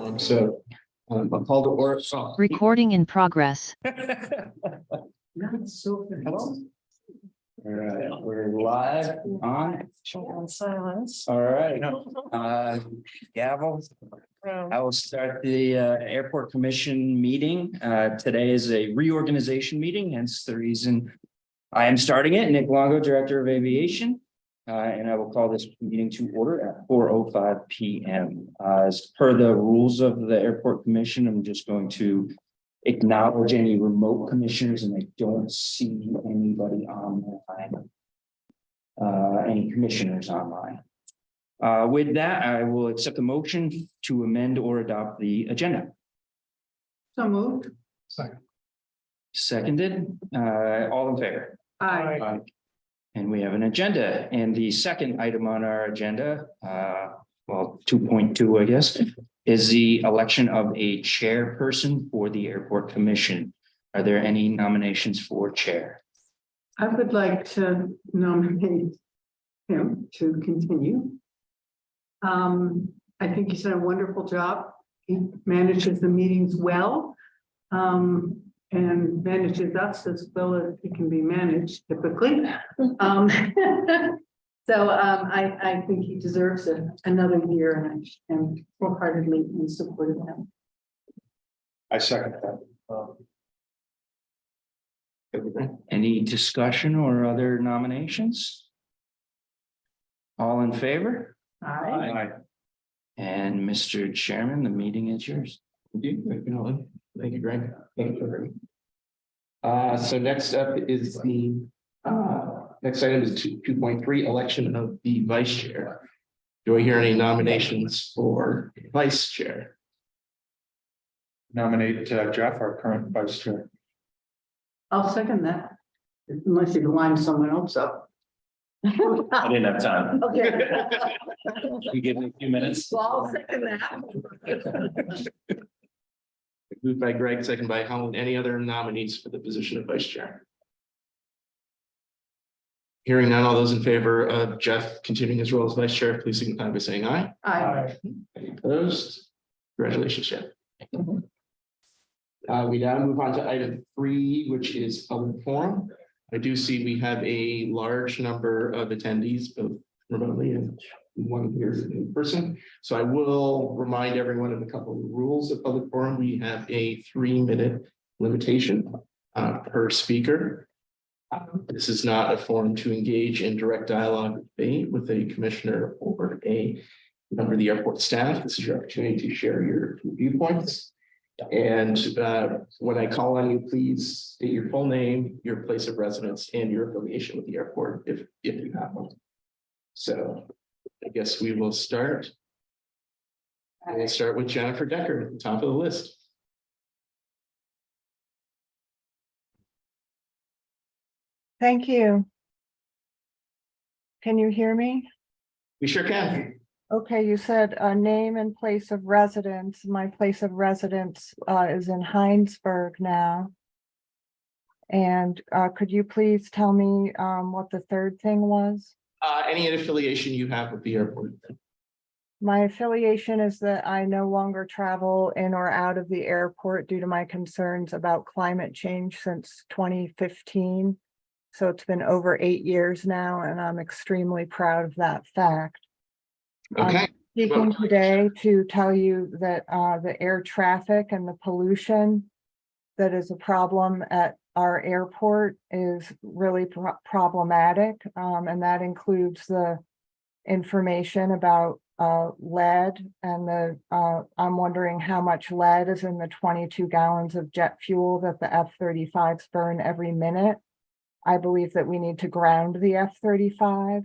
I'll call to order. Recording in progress. All right, we're live on. Silence. All right. Gavel. I will start the Airport Commission meeting. Today is a reorganization meeting, hence the reason I am starting it. Nick Longo, Director of Aviation. And I will call this meeting to order at 4:05 p.m. As per the rules of the Airport Commission, I'm just going to acknowledge any remote commissioners, and I don't see anybody online. Any commissioners online. With that, I will accept the motion to amend or adopt the agenda. So moved. Seconded, all in favor? Aye. And we have an agenda, and the second item on our agenda, well, 2.2, I guess, is the election of a chairperson for the Airport Commission. Are there any nominations for chair? I would like to nominate him to continue. I think he's done a wonderful job. He manages the meetings well. And manages us as well as he can be managed typically. So I think he deserves another year, and I am wholeheartedly in support of him. I second that. Any discussion or other nominations? All in favor? Aye. And Mr. Chairman, the meeting is yours. Thank you, Greg. Thank you. So next up is the next item is 2.3, election of the vice chair. Do I hear any nominations for vice chair? Nominate Jeff, our current vice chair. I'll second that, unless you can line someone else up. I didn't have time. Okay. You give me a few minutes. Well, I'll second that. Moved by Greg, second by Helen. Any other nominees for the position of vice chair? Hearing none, all those in favor of Jeff continuing his role as vice chair, please signify by saying aye. Aye. Any opposed? Congratulations, Jeff. We now move on to item 3, which is public forum. I do see we have a large number of attendees, both remotely and one here in person. So I will remind everyone of a couple of rules of public forum. We have a 3-minute limitation per speaker. This is not a forum to engage in direct dialogue debate with a commissioner or a member of the airport staff. This is your opportunity to share your viewpoints. And when I call on you, please state your full name, your place of residence, and your affiliation with the airport if you have one. So I guess we will start. We'll start with Jennifer Decker at the top of the list. Thank you. Can you hear me? We sure can. Okay, you said a name and place of residence. My place of residence is in Heinsberg now. And could you please tell me what the third thing was? Any affiliation you have with the airport? My affiliation is that I no longer travel in or out of the airport due to my concerns about climate change since 2015. So it's been over 8 years now, and I'm extremely proud of that fact. Okay. I'm speaking today to tell you that the air traffic and the pollution that is a problem at our airport is really problematic, and that includes the information about lead, and I'm wondering how much lead is in the 22 gallons of jet fuel that the F-35s burn every minute. I believe that we need to ground the F-35.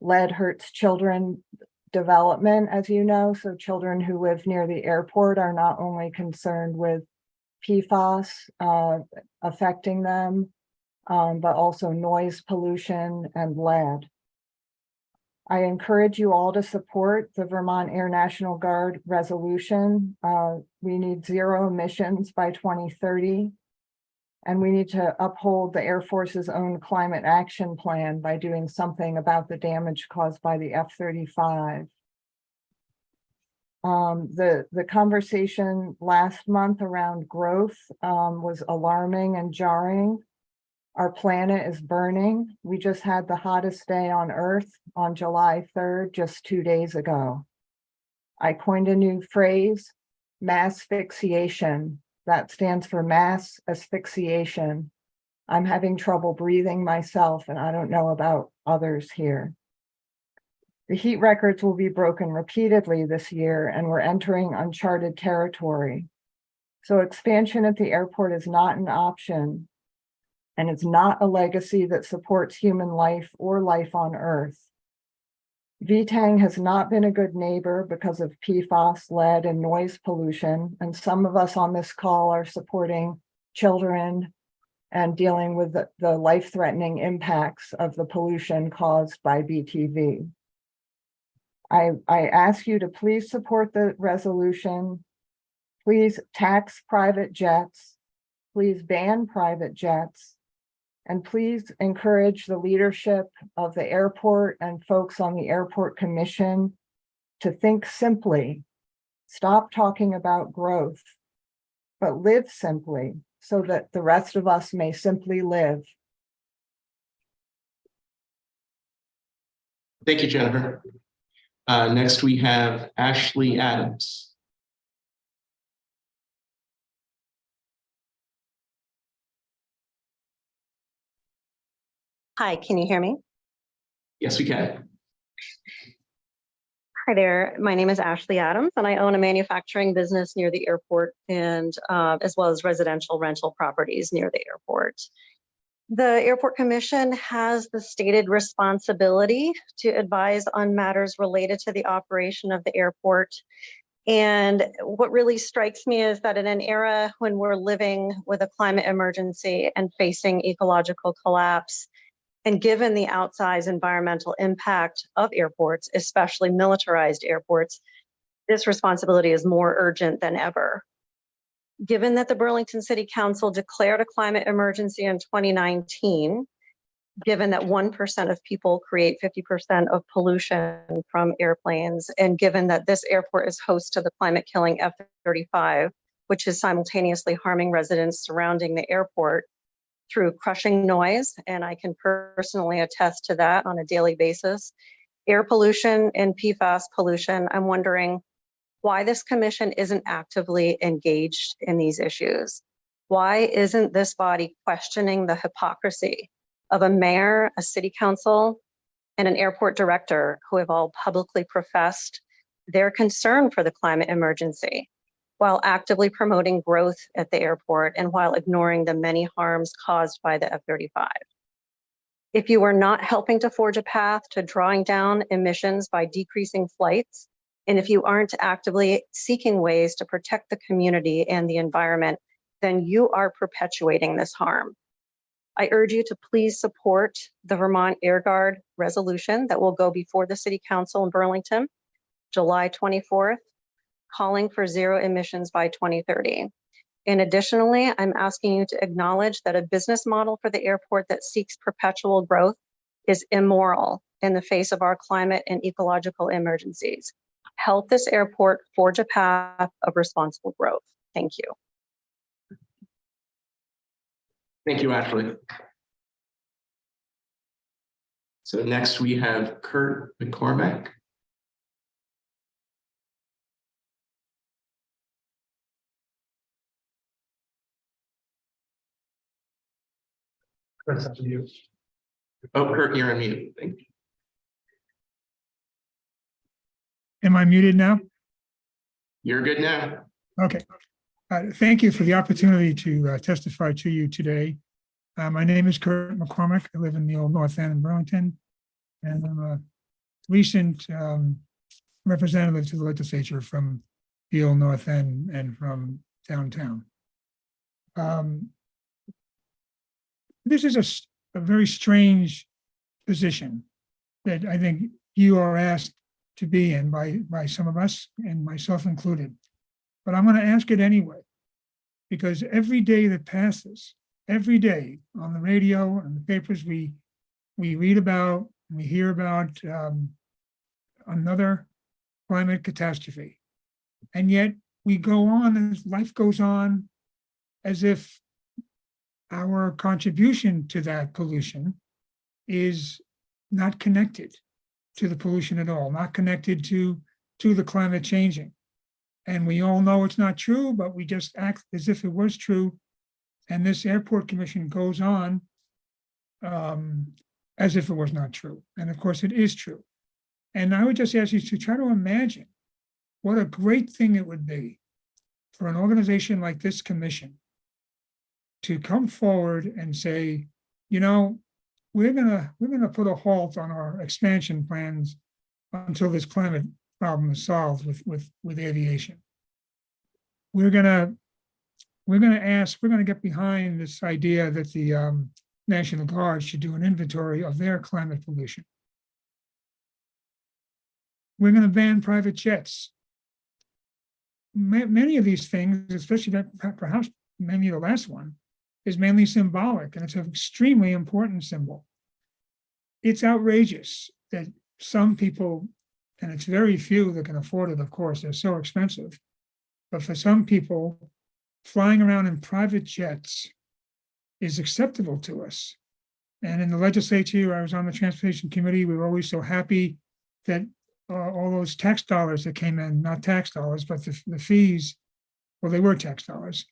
Lead hurts children development, as you know, so children who live near the airport are not only concerned with PFAS affecting them, but also noise pollution and lead. I encourage you all to support the Vermont Air National Guard resolution. We need 0 emissions by 2030. And we need to uphold the Air Force's own climate action plan by doing something about the damage caused by the F-35. The conversation last month around growth was alarming and jarring. Our planet is burning. We just had the hottest day on Earth on July 3rd, just 2 days ago. I coined a new phrase, mass asphyxiation. That stands for mass asphyxiation. I'm having trouble breathing myself, and I don't know about others here. The heat records will be broken repeatedly this year, and we're entering uncharted territory. So expansion at the airport is not an option, and it's not a legacy that supports human life or life on Earth. VTANG has not been a good neighbor because of PFAS, lead, and noise pollution, and some of us on this call are supporting children and dealing with the life-threatening impacts of the pollution caused by BTV. I ask you to please support the resolution. Please tax private jets. Please ban private jets. And please encourage the leadership of the airport and folks on the airport commission to think simply, stop talking about growth, but live simply so that the rest of us may simply live. Thank you, Jennifer. Next, we have Ashley Adams. Hi, can you hear me? Yes, we can. Hi there, my name is Ashley Adams and I own a manufacturing business near the airport and as well as residential rental properties near the airport. The Airport Commission has the stated responsibility to advise on matters related to the operation of the airport. And what really strikes me is that in an era when we're living with a climate emergency and facing ecological collapse, and given the outsized environmental impact of airports, especially militarized airports, this responsibility is more urgent than ever. Given that the Burlington City Council declared a climate emergency in 2019, given that 1% of people create 50% of pollution from airplanes, and given that this airport is host to the climate killing F-35, which is simultaneously harming residents surrounding the airport through crushing noise, and I can personally attest to that on a daily basis, air pollution and PFAS pollution, I'm wondering why this commission isn't actively engaged in these issues. Why isn't this body questioning the hypocrisy of a mayor, a city council, and an airport director who have all publicly professed their concern for the climate emergency, while actively promoting growth at the airport and while ignoring the many harms caused by the F-35. If you are not helping to forge a path to drawing down emissions by decreasing flights, and if you aren't actively seeking ways to protect the community and the environment, then you are perpetuating this harm. I urge you to please support the Vermont Air Guard resolution that will go before the City Council in Burlington, July 24th, calling for zero emissions by 2030. And additionally, I'm asking you to acknowledge that a business model for the airport that seeks perpetual growth is immoral in the face of our climate and ecological emergencies. Help this airport forge a path of responsible growth. Thank you. Thank you, Ashley. So next we have Kurt McCormack. That's up to you. Oh, Kurt, you're on mute. Thank you. Am I muted now? You're good now. Okay. Thank you for the opportunity to testify to you today. My name is Kurt McCormack. I live in the old North End in Burlington, and I'm a recent representative to the legislature from the old North End and from downtown. This is a very strange position that I think you are asked to be in by some of us, and myself included. But I'm going to ask it anyway, because every day that passes, every day on the radio and the papers, we read about, we hear about another climate catastrophe. And yet we go on as life goes on as if our contribution to that pollution is not connected to the pollution at all, not connected to the climate changing. And we all know it's not true, but we just act as if it was true. And this airport commission goes on as if it was not true. And of course, it is true. And I would just ask you to try to imagine what a great thing it would be for an organization like this commission to come forward and say, you know, we're gonna put a halt on our expansion plans until this climate problem is solved with aviation. We're gonna get behind this idea that the National Guard should do an inventory of their climate pollution. We're gonna ban private jets. Many of these things, especially that perhaps maybe the last one, is mainly symbolic, and it's an extremely important symbol. It's outrageous that some people, and it's very few that can afford it, of course, they're so expensive. But for some people, flying around in private jets is acceptable to us. And in the legislature, I was on the transportation committee, we were always so happy that all those tax dollars that came in, not tax dollars, but the fees, well, they were tax dollars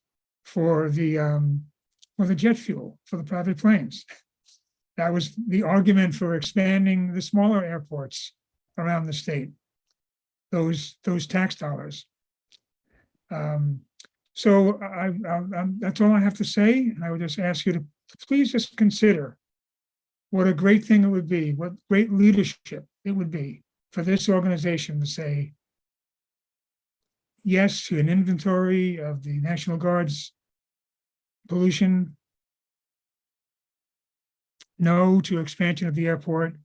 for the jet fuel for the private planes. That was the argument for expanding the smaller airports around the state, those tax dollars. So that's all I have to say. And I would just ask you to please just consider what a great thing it would be, what great leadership it would be for this organization to say yes to an inventory of the National Guard's pollution, no to expansion of the airport,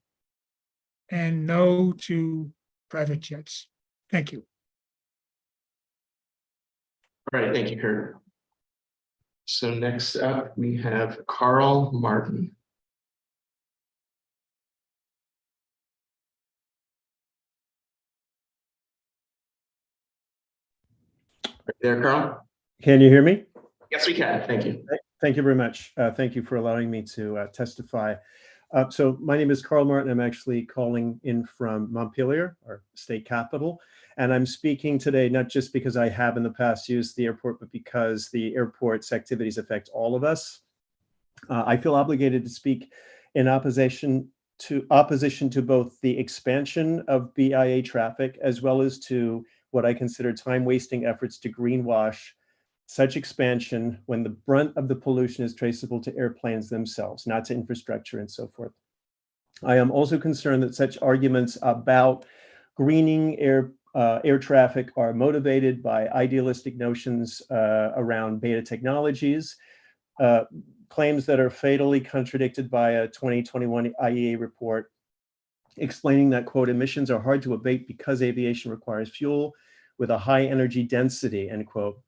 and no to private jets. Thank you. All right, thank you, Kurt. So next up, we have Carl Martin. Right there, Carl? Can you hear me? Yes, we can. Thank you. Thank you very much. Thank you for allowing me to testify. So my name is Carl Martin. I'm actually calling in from Montpelier, our state capital. And I'm speaking today, not just because I have in the past used the airport, but because the airport's activities affect all of us. I feel obligated to speak in opposition to both the expansion of BIA traffic, as well as to what I consider time-wasting efforts to greenwash such expansion when the brunt of the pollution is traceable to airplanes themselves, not to infrastructure and so forth. I am also concerned that such arguments about greening air traffic are motivated by idealistic notions around beta technologies, claims that are fatally contradicted by a 2021 IEA report explaining that, quote, emissions are hard to abate because aviation requires fuel with a high energy density, end quote.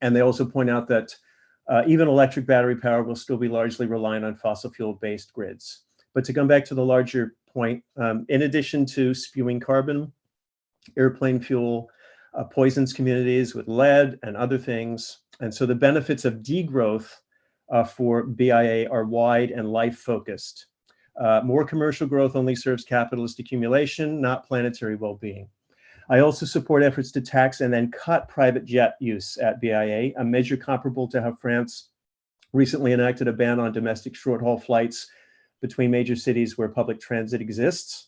And they also point out that even electric battery power will still be largely reliant on fossil fuel-based grids. But to come back to the larger point, in addition to spewing carbon, airplane fuel poisons communities with lead and other things. And so the benefits of degrowth for BIA are wide and life-focused. More commercial growth only serves capitalist accumulation, not planetary well-being. I also support efforts to tax and then cut private jet use at BIA, a measure comparable to how France recently enacted a ban on domestic short-haul flights between major cities where public transit exists.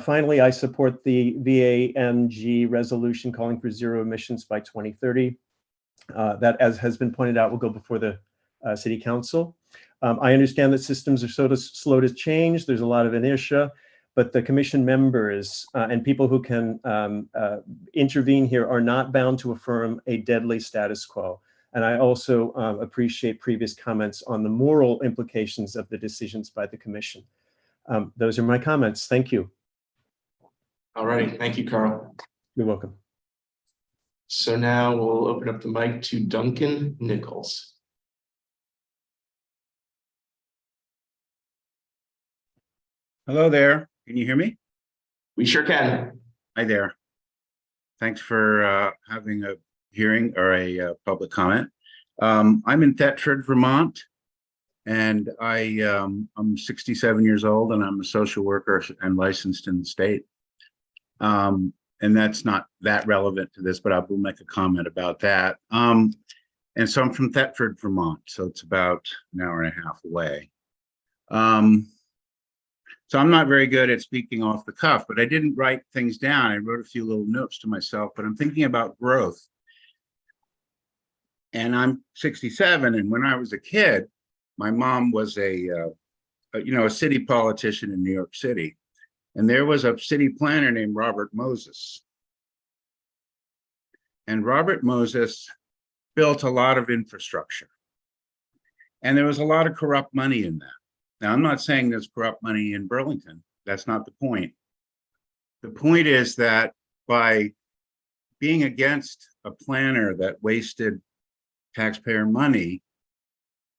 Finally, I support the VAMG resolution calling for zero emissions by 2030. That, as has been pointed out, will go before the City Council. I understand that systems are slow to change. There's a lot of inertia. But the commission members and people who can intervene here are not bound to affirm a deadly status quo. And I also appreciate previous comments on the moral implications of the decisions by the commission. Those are my comments. Thank you. All right. Thank you, Carl. You're welcome. So now we'll open up the mic to Duncan Nichols. Hello there. Can you hear me? We sure can. Hi there. Thanks for having a hearing or a public comment. I'm in Thetford, Vermont, and I'm 67 years old, and I'm a social worker and licensed in the state. And that's not that relevant to this, but I will make a comment about that. And so I'm from Thetford, Vermont, so it's about an hour and a half away. So I'm not very good at speaking off the cuff, but I didn't write things down. I wrote a few little notes to myself, but I'm thinking about growth. And I'm 67, and when I was a kid, my mom was a city politician in New York City. And there was a city planner named Robert Moses. And Robert Moses built a lot of infrastructure. And there was a lot of corrupt money in that. Now, I'm not saying there's corrupt money in Burlington. That's not the point. The point is that by being against a planner that wasted taxpayer money,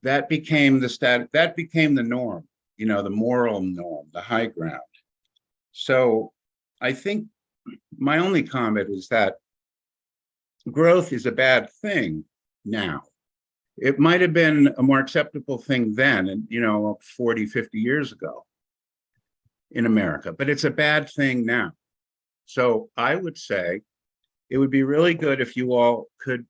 that became the norm, the moral norm, the high ground. So I think my only comment is that growth is a bad thing now. It might have been a more acceptable thing then, and 40, 50 years ago in America, but it's a bad thing now. So I would say it would be really good if you all could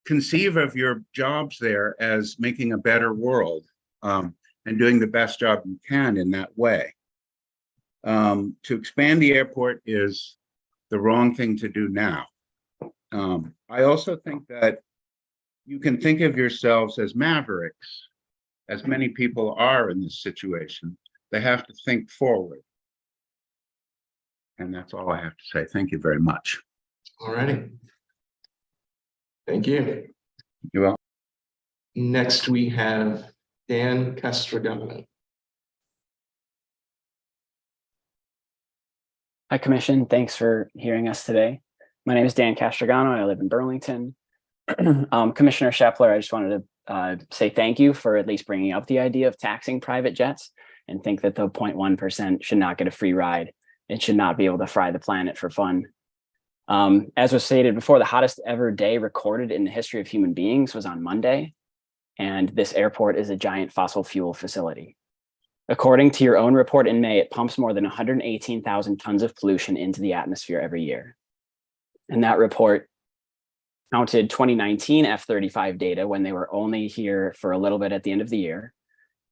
conceive of your jobs there as making a better world, and doing the best job you can in that way. To expand the airport is the wrong thing to do now. I also think that you can think of yourselves as mavericks, as many people are in this situation. They have to think forward. And that's all I have to say. Thank you very much. All righty. Thank you. You're welcome. Next, we have Dan Castrogano. Hi, Commission. Thanks for hearing us today. My name is Dan Castrogano. I live in Burlington. Commissioner Shepler, I just wanted to say thank you for at least bringing up the idea of taxing private jets, and think that the 0.1% should not get a free ride. It should not be able to fry the planet for fun. As was stated before, the hottest ever day recorded in the history of human beings was on Monday, and this airport is a giant fossil fuel facility. According to your own report in May, it pumps more than 118,000 tons of pollution into the atmosphere every year. And that report counted 2019 F-35 data when they were only here for a little bit at the end of the year.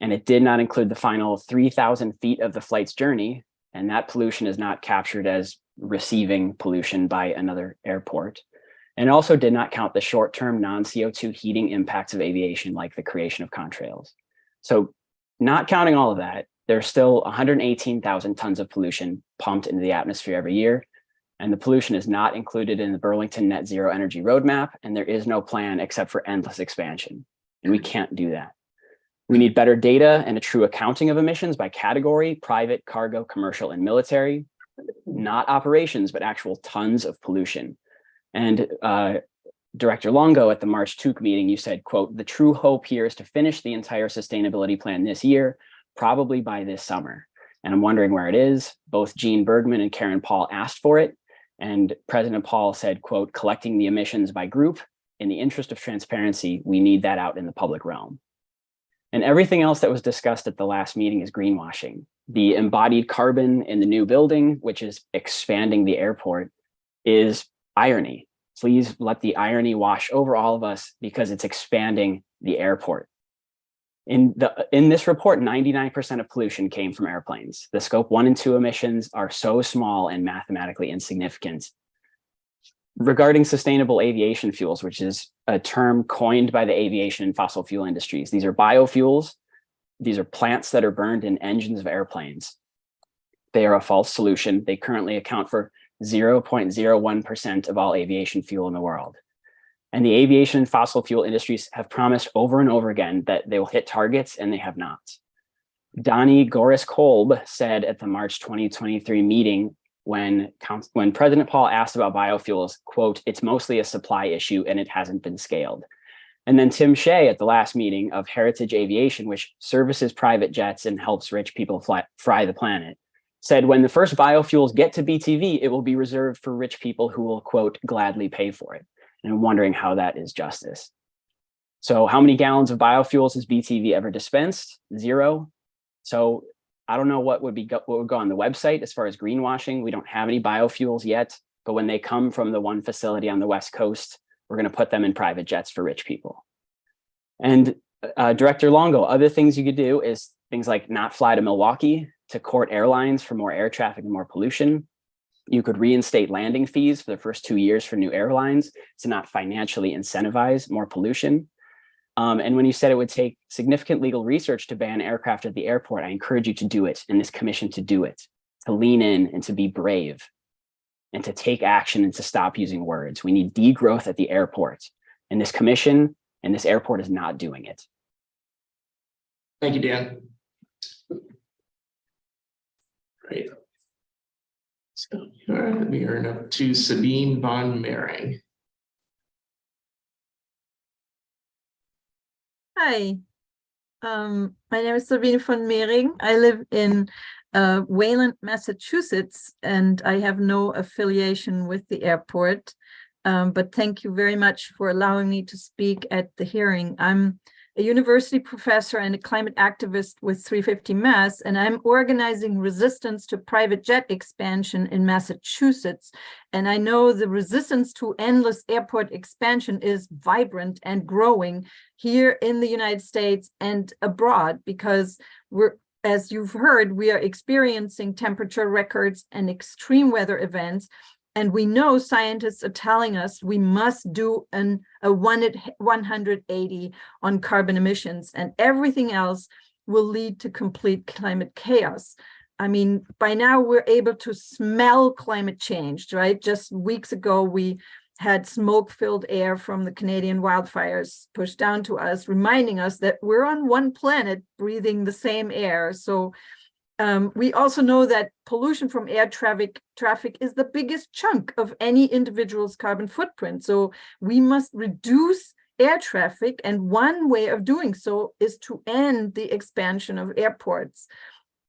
And it did not include the final 3,000 feet of the flight's journey. And that pollution is not captured as receiving pollution by another airport. And it also did not count the short-term non-CO2 heating impacts of aviation, like the creation of contrails. So not counting all of that, there's still 118,000 tons of pollution pumped into the atmosphere every year. And the pollution is not included in the Burlington Net Zero Energy Roadmap, and there is no plan except for endless expansion. And we can't do that. We need better data and a true accounting of emissions by category: private, cargo, commercial, and military, not operations, but actual tons of pollution. And Director Longo, at the March 2 meeting, you said, quote, "The true hope here is to finish the entire sustainability plan this year, probably by this summer." And I'm wondering where it is. Both Gene Bergman and Karen Paul asked for it. And President Paul said, quote, "Collecting the emissions by group. In the interest of transparency, we need that out in the public realm." And everything else that was discussed at the last meeting is greenwashing. The embodied carbon in the new building, which is expanding the airport, is irony. Please let the irony wash over all of us, because it's expanding the airport. In this report, 99% of pollution came from airplanes. The scope 1 and 2 emissions are so small and mathematically insignificant. Regarding sustainable aviation fuels, which is a term coined by the aviation and fossil fuel industries, these are biofuels. These are plants that are burned in engines of airplanes. They are a false solution. They currently account for 0.01% of all aviation fuel in the world. And the aviation and fossil fuel industries have promised over and over again that they will hit targets, and they have not. Donnie Goris-Kolb said at the March 2023 meeting, when President Paul asked about biofuels, quote, "It's mostly a supply issue and it hasn't been scaled." And then Tim Shea at the last meeting of Heritage Aviation, which services private jets and helps rich people fry the planet, said, when the first biofuels get to BTV, it will be reserved for rich people who will, quote, gladly pay for it. And I'm wondering how that is justice. So how many gallons of biofuels has BTV ever dispensed? 0. So I don't know what would go on the website as far as greenwashing. We don't have any biofuels yet, but when they come from the one facility on the West Coast, we're going to put them in private jets for rich people. And Director Longo, other things you could do is things like not fly to Milwaukee to court airlines for more air traffic and more pollution. You could reinstate landing fees for the first 2 years for new airlines to not financially incentivize more pollution. And when you said it would take significant legal research to ban aircraft at the airport, I encourage you to do it, and this commission to do it, to lean in and to be brave and to take action and to stop using words. We need degrowth at the airport, and this commission and this airport is not doing it. Thank you, Dan. Great. So we are up to Sabine von Mering. Hi, my name is Sabine von Mering. I live in Wayland, Massachusetts, and I have no affiliation with the airport. But thank you very much for allowing me to speak at the hearing. I'm a university professor and a climate activist with 350 Mass, and I'm organizing resistance to private jet expansion in Massachusetts. And I know the resistance to endless airport expansion is vibrant and growing here in the United States and abroad, because as you've heard, we are experiencing temperature records and extreme weather events. And we know scientists are telling us we must do a 180 on carbon emissions, and everything else will lead to complete climate chaos. I mean, by now we're able to smell climate change, right? Just weeks ago, we had smoke-filled air from the Canadian wildfires pushed down to us, reminding us that we're on one planet breathing the same air. So we also know that pollution from air traffic is the biggest chunk of any individual's carbon footprint. So we must reduce air traffic, and one way of doing so is to end the expansion of airports.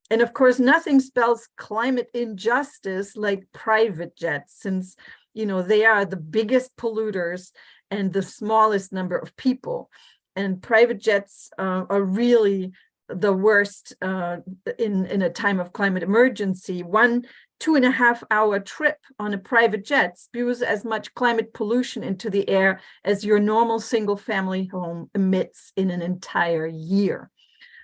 And of course, nothing spells climate injustice like private jets, since they are the biggest polluters and the smallest number of people. And private jets are really the worst in a time of climate emergency. 1 2.5 hour trip on a private jet spews as much climate pollution into the air as your normal single family home emits in an entire year.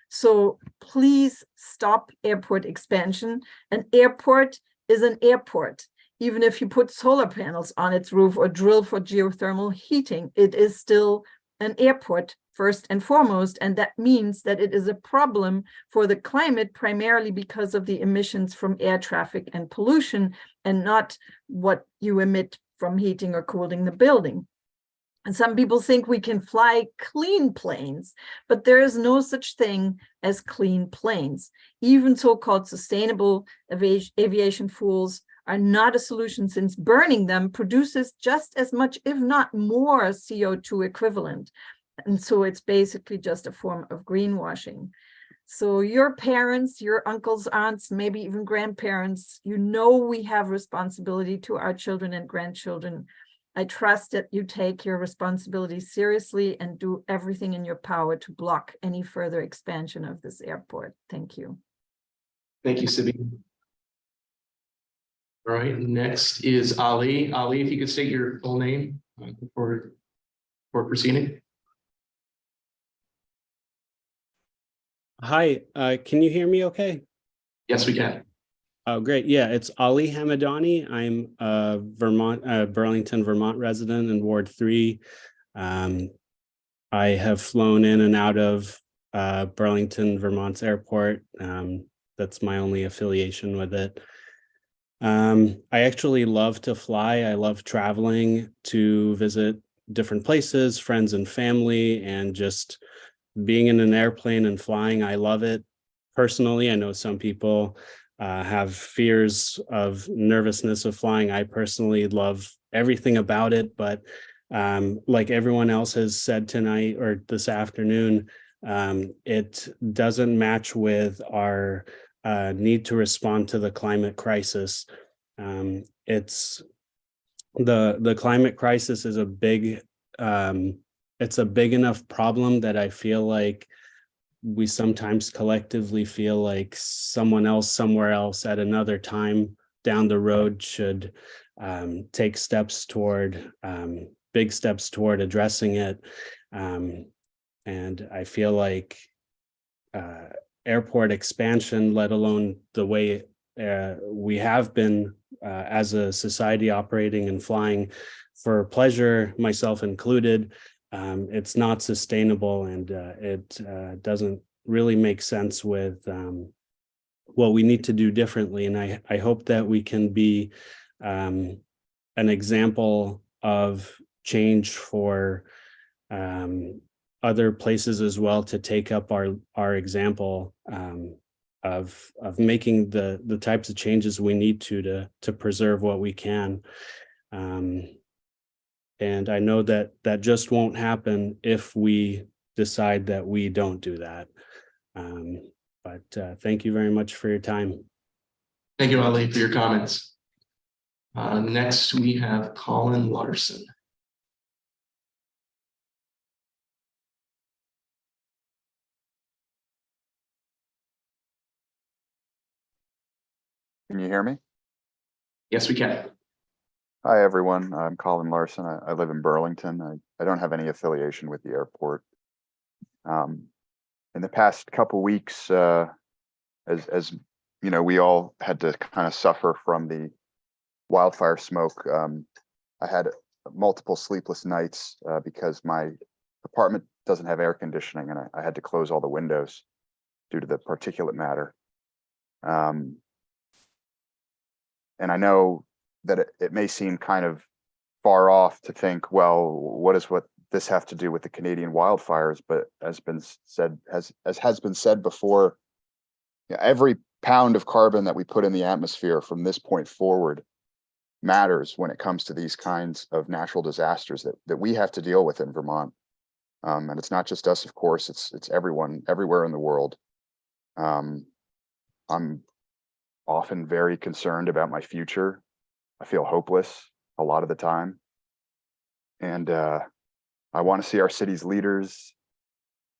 So please stop airport expansion. An airport is an airport. Even if you put solar panels on its roof or drill for geothermal heating, it is still an airport first and foremost, and that means that it is a problem for the climate primarily because of the emissions from air traffic and pollution, and not what you emit from heating or cooling the building. And some people think we can fly clean planes, but there is no such thing as clean planes. Even so-called sustainable aviation fuels are not a solution, since burning them produces just as much, if not more, CO2 equivalent. And so it's basically just a form of greenwashing. So your parents, your uncles, aunts, maybe even grandparents, we have responsibility to our children and grandchildren. I trust that you take your responsibility seriously and do everything in your power to block any further expansion of this airport. Thank you. Thank you, Sabine. All right, next is Ali. Ali, if you could state your full name before proceeding. Hi, can you hear me okay? Yes, we can. Oh, great. Yeah, it's Ali Hamadani. I'm a Burlington, Vermont resident in Ward 3. I have flown in and out of Burlington, Vermont's airport. That's my only affiliation with it. I actually love to fly. I love traveling to visit different places, friends and family, and just being in an airplane and flying. I love it personally. I know some people have fears of nervousness of flying. I personally love everything about it, but like everyone else has said tonight or this afternoon, it doesn't match with our need to respond to the climate crisis. It's the climate crisis is a big it's a big enough problem that I feel like we sometimes collectively feel like someone else somewhere else at another time down the road should take steps toward big steps toward addressing it. And I feel like airport expansion, let alone the way we have been as a society operating and flying for pleasure, myself included, it's not sustainable, and it doesn't really make sense with what we need to do differently. And I hope that we can be an example of change for other places as well, to take up our example of making the types of changes we need to preserve what we can. And I know that just won't happen if we decide that we don't do that. But thank you very much for your time. Thank you, Ali, for your comments. Next, we have Colin Larson. Can you hear me? Yes, we can. Hi, everyone. I'm Colin Larson. I live in Burlington. I don't have any affiliation with the airport. In the past couple weeks, as you know, we all had to kind of suffer from the wildfire smoke. I had multiple sleepless nights because my apartment doesn't have air conditioning, and I had to close all the windows due to the particulate matter. And I know that it may seem kind of far off to think, well, what does this have to do with the Canadian wildfires? But as has been said before, every pound of carbon that we put in the atmosphere from this point forward matters when it comes to these kinds of natural disasters that we have to deal with in Vermont. And it's not just us, of course, it's everyone everywhere in the world. I'm often very concerned about my future. I feel hopeless a lot of the time. And I want to see our city's leaders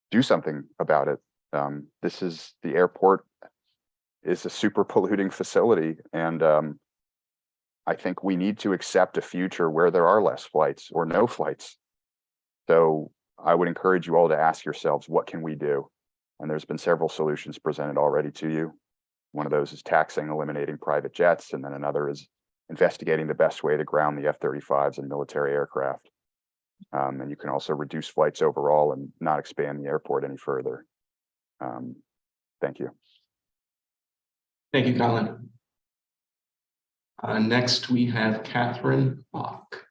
do something about it. The airport is a super polluting facility. And I think we need to accept a future where there are less flights or no flights. So I would encourage you all to ask yourselves, what can we do? And there's been several solutions presented already to you. One of those is taxing, eliminating private jets, and then another is investigating the best way to ground the F-35s and military aircraft. And you can also reduce flights overall and not expand the airport any further. Thank you. Thank you, Colin. Next, we have Catherine Bach.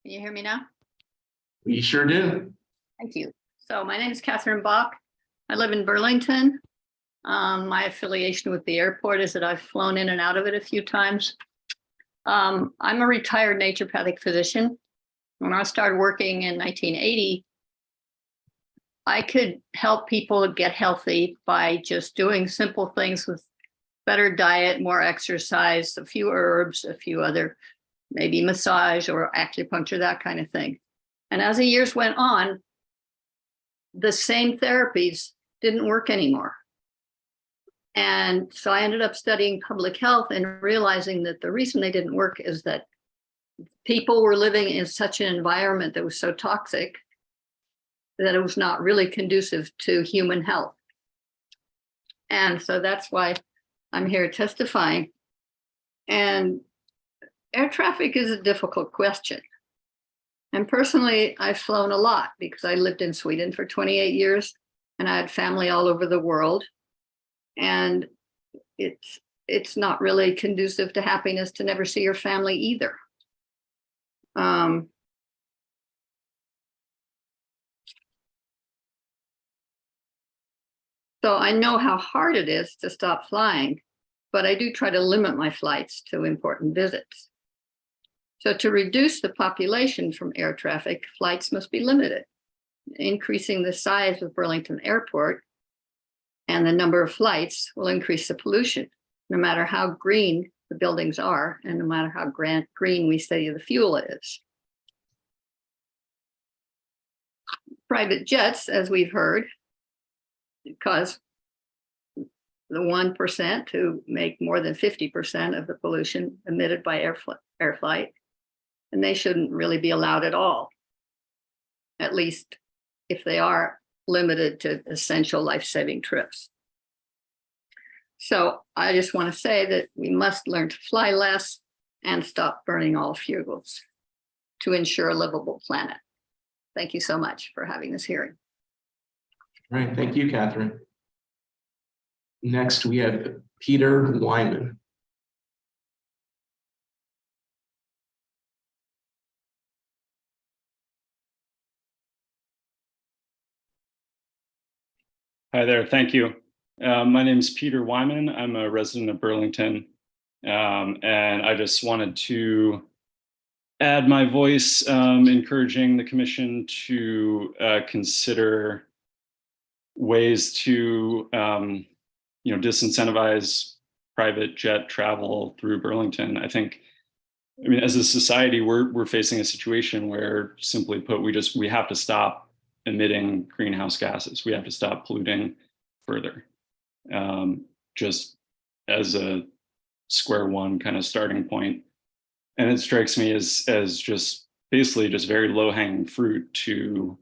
Can you hear me now? We sure do. Thank you. So my name is Catherine Bach. I live in Burlington. My affiliation with the airport is that I've flown in and out of it a few times. I'm a retired naturopathic physician. When I started working in 1980, I could help people get healthy by just doing simple things with better diet, more exercise, a few herbs, a few other, maybe massage or acupuncture, that kind of thing. And as the years went on, the same therapies didn't work anymore. And so I ended up studying public health and realizing that the reason they didn't work is that people were living in such an environment that was so toxic that it was not really conducive to human health. And so that's why I'm here testifying. And air traffic is a difficult question. And personally, I've flown a lot because I lived in Sweden for 28 years and I had family all over the world. And it's not really conducive to happiness to never see your family either. So I know how hard it is to stop flying, but I do try to limit my flights to important visits. So to reduce the population from air traffic, flights must be limited. Increasing the size of Burlington Airport and the number of flights will increase the pollution, no matter how green the buildings are and no matter how green we say the fuel is. Private jets, as we've heard, cause the 1% to make more than 50% of the pollution emitted by air flight. And they shouldn't really be allowed at all. At least if they are limited to essential life-saving trips. So I just want to say that we must learn to fly less and stop burning all fuels to ensure a livable planet. Thank you so much for having this hearing. All right, thank you, Catherine. Next, we have Peter Wyman. Hi there, thank you. My name is Peter Wyman. I'm a resident of Burlington. And I just wanted to add my voice encouraging the commission to consider ways to disincentivize private jet travel through Burlington. I mean, as a society, we're facing a situation where, simply put, we have to stop emitting greenhouse gases. We have to stop polluting further. Just as a square one kind of starting point. And it strikes me as just basically just very low hanging fruit to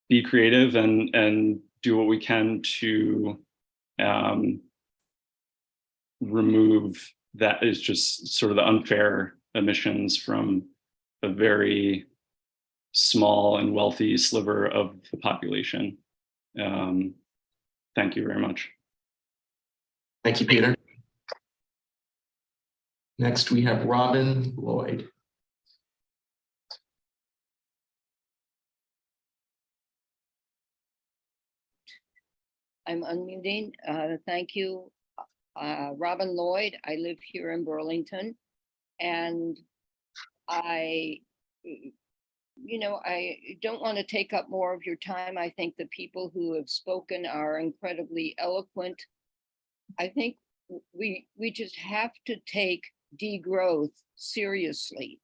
be creative and do what we can to remove that is just sort of the unfair emissions from a very small and wealthy sliver of the population. Thank you very much. Thank you, Peter. Next, we have Robin Lloyd. I'm unmuting. Thank you. Robin Lloyd. I live here in Burlington, and I don't want to take up more of your time. I think the people who have spoken are incredibly eloquent. I think we just have to take degrowth seriously,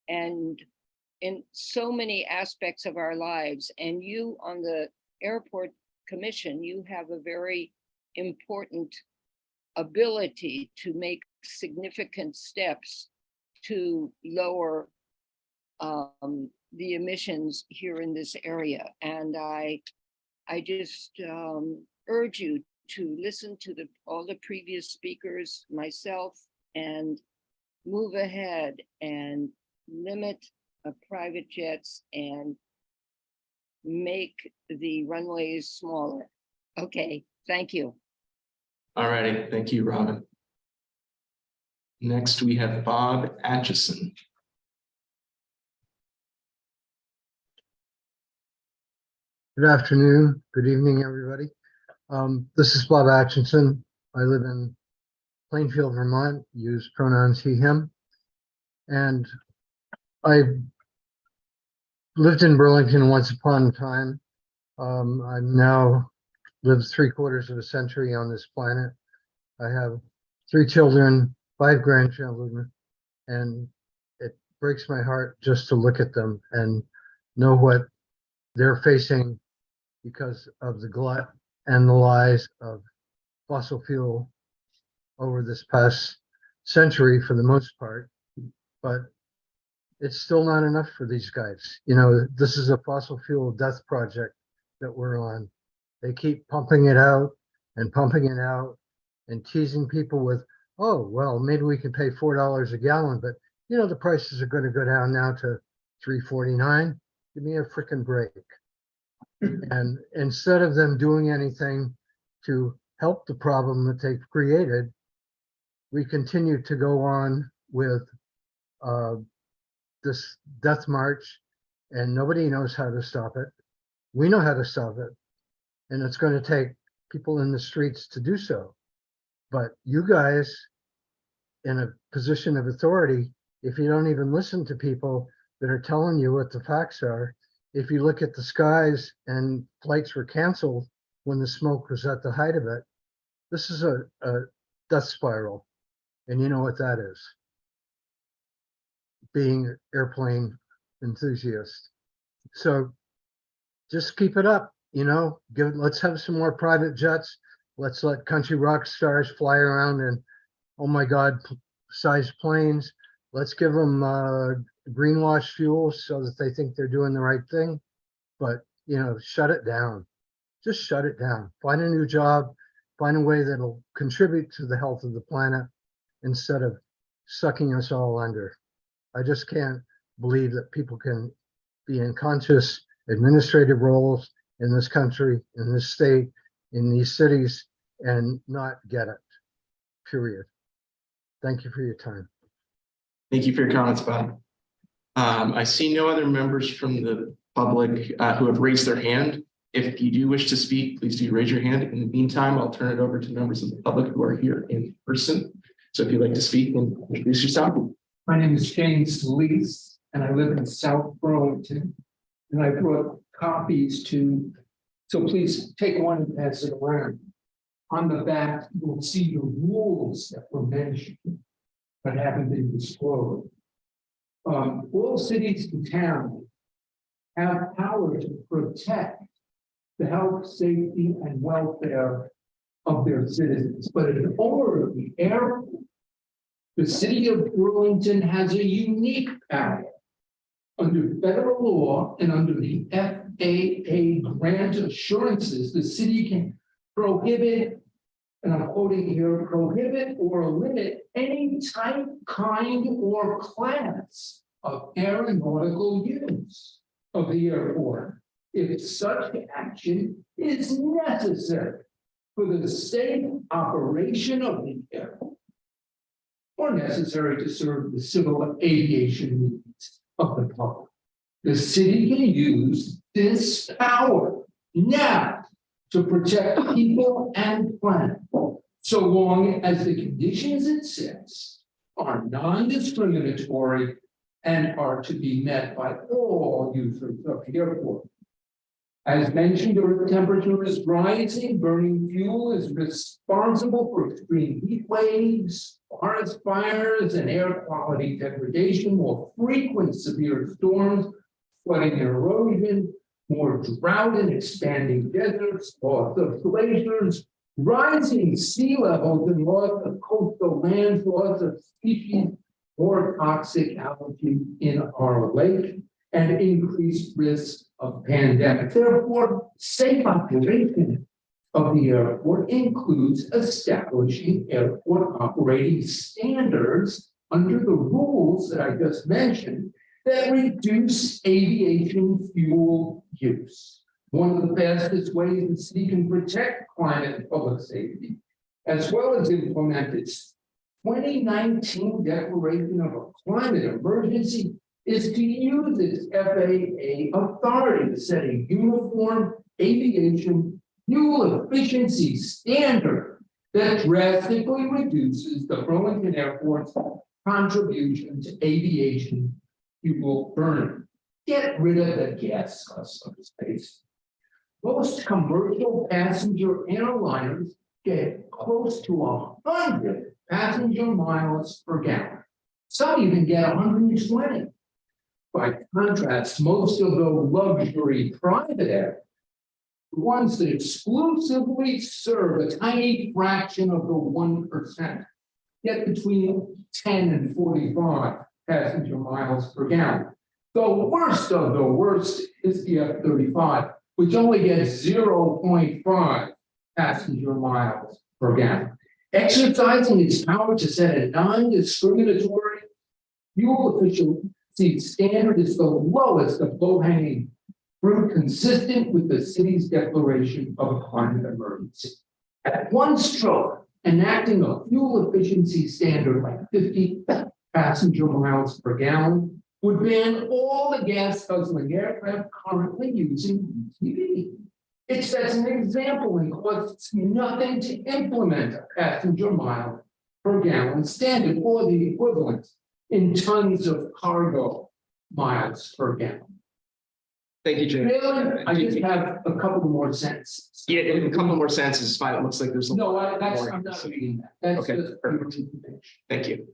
and in so many aspects of our lives. And you on the airport commission, you have a very important ability to make significant steps to lower the emissions here in this area. And I just urge you to listen to all the previous speakers, myself, and move ahead and limit private jets and make the runways smaller. Okay, thank you. All righty, thank you, Robin. Next, we have Bob Atchison. Good afternoon, good evening, everybody. This is Bob Atchison. I live in Plainfield, Vermont, use pronouns he, him. And I lived in Burlington once upon a time. I've now lived 3/4 of a century on this planet. I have 3 children, 5 grandchildren, and it breaks my heart just to look at them and know what they're facing because of the glut and the lies of fossil fuel over this past century for the most part. But it's still not enough for these guys. You know, this is a fossil fuel death project that we're on. They keep pumping it out and teasing people with, oh, well, maybe we can pay $4 a gallon, but you know, the prices are going to go down now to $3.49. Give me a freaking break. And instead of them doing anything to help the problem that they've created, we continue to go on with this death march, and nobody knows how to stop it. We know how to stop it, and it's going to take people in the streets to do so. But you guys in a position of authority if you don't even listen to people that are telling you what the facts are, if you look at the skies and flights were canceled when the smoke was at the height of it, this is a death spiral. And you know what that is. Being an airplane enthusiast. So just keep it up, you know, let's have some more private jets. Let's let country rock stars fly around in, oh my God, sized planes. Let's give them greenwash fuel so that they think they're doing the right thing. But, you know, shut it down. Just shut it down. Find a new job. Find a way that'll contribute to the health of the planet instead of sucking us all under. I just can't believe that people can be in conscious administrative roles in this country, in this state, in these cities, and not get it, period. Thank you for your time. Thank you for your comments, Bob. I see no other members from the public who have raised their hand. If you do wish to speak, please do raise your hand. In the meantime, I'll turn it over to members of the public who are here in person. So if you'd like to speak and introduce yourself. My name is James Lees, and I live in South Burlington. And I brought copies to, so please take one and pass it around. On the back, you'll see the rules that were mentioned, but haven't been disclosed. All cities and towns have power to protect the health, safety, and welfare of their citizens. But in order of the airport, the city of Burlington has a unique power. Under federal law and under the FAA grant assurances, the city can prohibit, and I'm quoting here, prohibit or limit any type, kind, or class of aeronautical use of the airport if such action is necessary for the safe operation of the airport or necessary to serve the civil aviation needs of the public. The city can use this power now to protect people and planet, so long as the conditions it sets are non-discriminatory and are to be met by all users of the airport. As mentioned, Earth temperature is rising. Burning fuel is responsible for extreme heat waves, forest fires, and air quality degradation, more frequent severe storms, flooding and erosion, more drought and expanding deserts, loss of glaciers, rising sea levels and loss of coastal lands, loss of species, more toxic algae in our lake, and increased risk of pandemic. Therefore, safe operation of the airport includes establishing airport operating standards under the rules that I just mentioned that reduce aviation fuel use. One of the fastest ways the city can protect climate and public safety, as well as implement its 2019 declaration of a climate emergency, is to use its FAA authority to set a uniform aviation fuel efficiency standard that drastically reduces the Burlington Airport's contribution to aviation fuel burning. Get rid of the gas cost of space. Most commercial passenger airliners get close to 100 passenger miles per gallon. Some even get 120. By contrast, most of the luxury private airlines, the ones that exclusively serve a tiny fraction of the 1%, get between 10 and 45 passenger miles per gallon. The worst of the worst is the F-35, which only gets 0.5 passenger miles per gallon. Exercising its power to set a non-discriminatory fuel efficiency standard is the lowest of low-hanging fruit, consistent with the city's declaration of a climate emergency. At one stroke, enacting a fuel efficiency standard like 50 passenger miles per gallon would ban all the gas-guzzling aircraft currently using UTV. It sets an example and costs nothing to implement a passenger mile per gallon standard or the equivalent in tons of cargo miles per gallon. Thank you, James. I just have a couple more sentences. Yeah, a couple more sentences is fine. It looks like there's. I'm not reading that. That's Okay, just perfect. information. Thank you.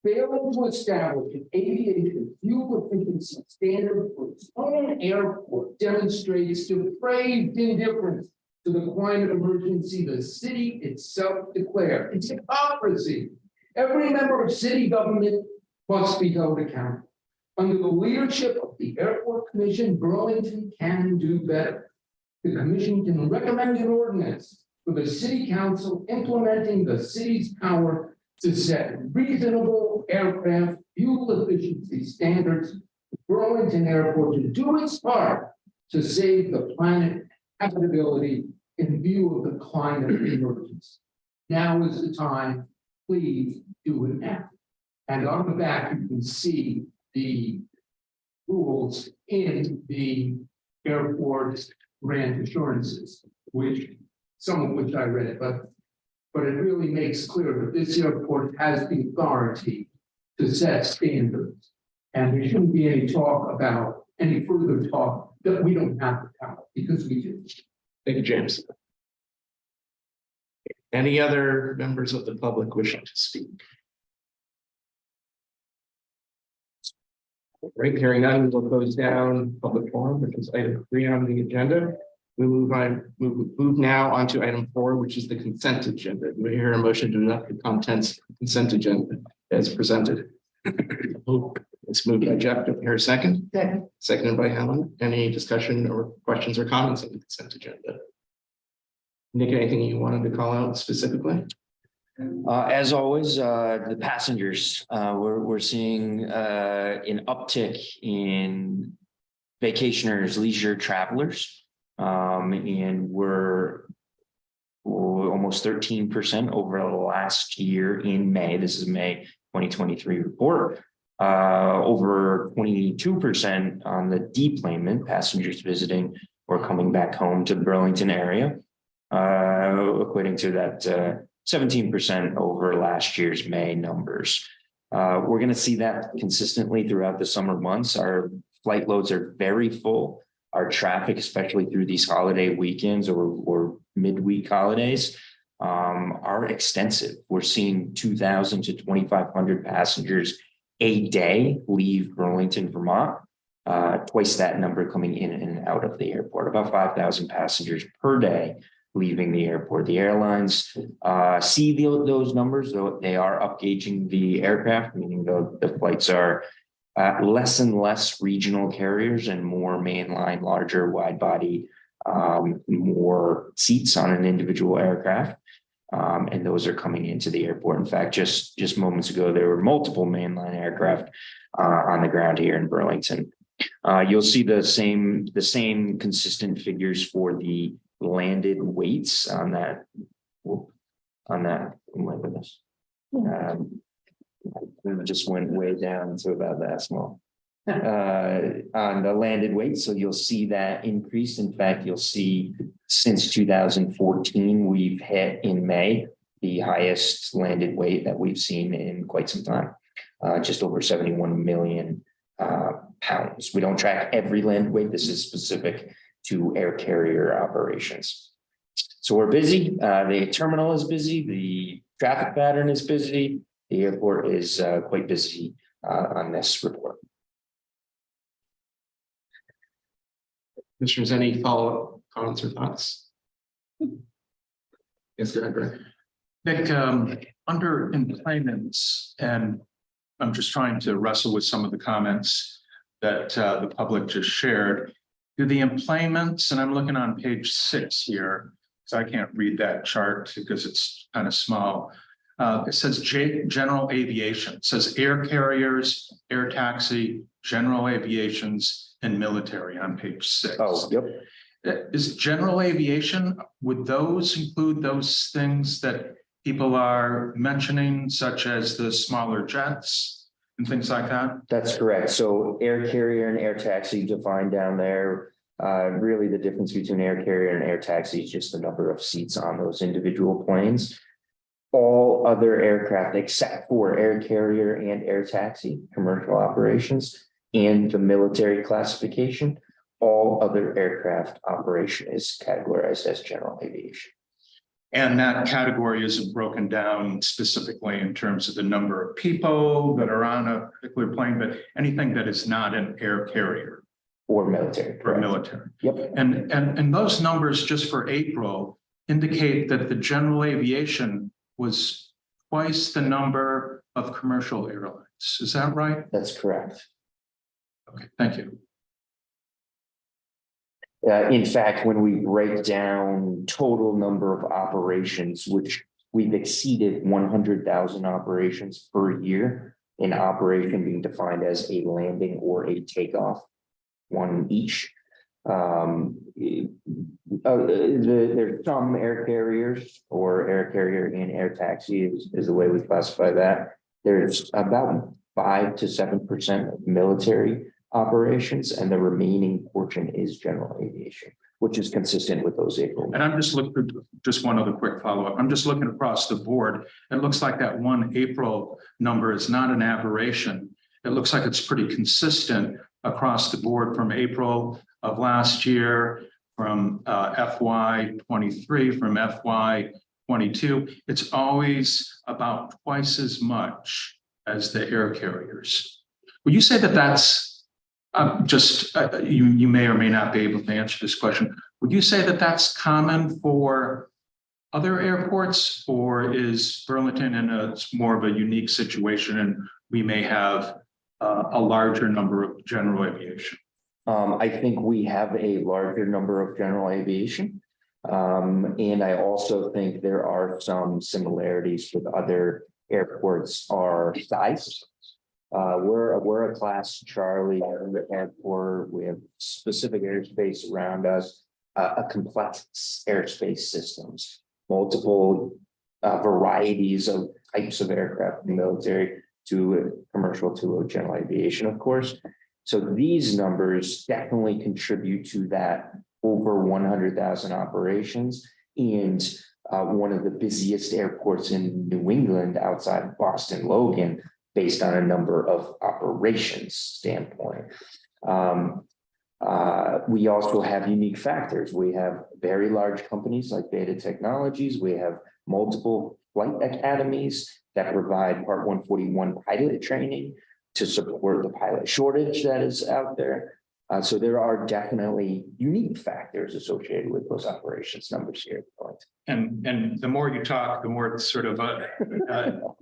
Failing to establish an aviation fuel efficiency standard for its own airport demonstrates depraved indifference to the climate emergency the city itself declared. It's hypocrisy. Every member of city government must be held accountable. Under the leadership of the Airport Commission, Burlington can do better. The commission can recommend an ordinance for the city council implementing the city's power to set reasonable aircraft fuel efficiency standards for Burlington Airport to do its part to save the planet habitability in view of the climate emergency. Now is the time. Please do it now. And on the back, you can see the rules in the airport grant assurances, which some of which I read, but it really makes clear that this airport has the authority to set standards. And there shouldn't be any further talk that we don't have the power, because we do. Thank you, James. Any other members of the public wishing to speak? Right, hearing none, we'll close down public forum, which is item 3 on the agenda. We move now on to item 4, which is the consent agenda. We hear a motion to adopt the contents consent agenda as presented. It's moved by Jeff. Do I hear a second? Seconded by Helen. Any discussion or questions or comments on the consent agenda? Nick, anything you wanted to call out specifically? As always, the passengers, we're seeing an uptick in vacationers, leisure travelers. And we're almost 13% over the last year in May. This is May 2023 report. Over 22% on the deplanement, passengers visiting or coming back home to the Burlington area, equating to that 17% over last year's May numbers. We're going to see that consistently throughout the summer months. Our flight loads are very full. Our traffic, especially through these holiday weekends or midweek holidays, are extensive. We're seeing 2,000 to 2,500 passengers a day leave Burlington, Vermont. Twice that number coming in and out of the airport. About 5,000 passengers per day leaving the airport. The airlines see those numbers, though they are upgauging the aircraft, meaning the flights are less and less regional carriers and more mainline, larger, wide body, more seats on an individual aircraft. And those are coming into the airport. In fact, just moments ago, there were multiple mainline aircraft on the ground here in Burlington. You'll see the same consistent figures for the landed weights on that. Oh my goodness. It just went way down to about that small on the landed weight. So you'll see that increase. In fact, you'll see since 2014, we've hit in May the highest landed weight that we've seen in quite some time, just over 71 million pounds. We don't track every landed weight. This is specific to air carrier operations. So we're busy. The terminal is busy. The traffic pattern is busy. The airport is quite busy on this report. Commissioners, any follow-up comments or thoughts? Yes, go ahead, Greg. Nick, under employments, and I'm just trying to wrestle with some of the comments that the public just shared. Do the employments, and I'm looking on page 6 here, because I can't read that chart because it's kind of small. It says general aviation. It says air carriers, air taxi, general aviations, and military on page 6. Oh, yep. Is general aviation, would those include those things that people are mentioning, such as the smaller jets and things like that? That's correct. So air carrier and air taxi defined down there. Really the difference between air carrier and air taxi is just the number of seats on those individual planes. all other aircraft except for air carrier and air taxi, commercial operations, and the military classification, all other aircraft operation is categorized as general aviation. And that category isn't broken down specifically in terms of the number of people that are on a particular plane, but anything that is not an air carrier. Or military. Or correct. military. Yep. And those numbers just for April indicate that the general aviation was twice the number of commercial airlines. Is that right? That's correct. Okay, thank you. In fact, when we break down total number of operations, which we've exceeded 100,000 operations per year, an operation being defined as a landing or a takeoff, one each. There's some air carriers or air carrier and air taxi is the way we classify that. There's about 5 to 7% of military operations, and the remaining portion is general aviation, which is consistent with those April. And I'm just looking, just one other quick follow-up. I'm just looking across the board. It looks like that one April number is not an aberration. It looks like it's pretty consistent across the board from April of last year, from FY 23, from FY 22. It's always about twice as much as the air carriers. Would you say that that's you may or may not be able to answer this question. Would you say that that's common for other airports, or is Burlington in a more of a unique situation and we may have a larger number of general aviation? I think we have a larger number of general aviation. And I also think there are some similarities with other airports our size. We're a class Charlie airport. We have specific airspace around us, a complex airspace systems, multiple varieties of types of aircraft, from military to commercial to general aviation, of course. So these numbers definitely contribute to that over 100,000 operations, and one of the busiest airports in New England outside of Boston, Logan, based on a number of operations standpoint. We also have unique factors. We have very large companies like Beta Technologies. We have multiple flight academies that provide Part 141 pilot training to support the pilot shortage that is out there. So there are definitely unique factors associated with those operations numbers here. And the more you talk, the more sort of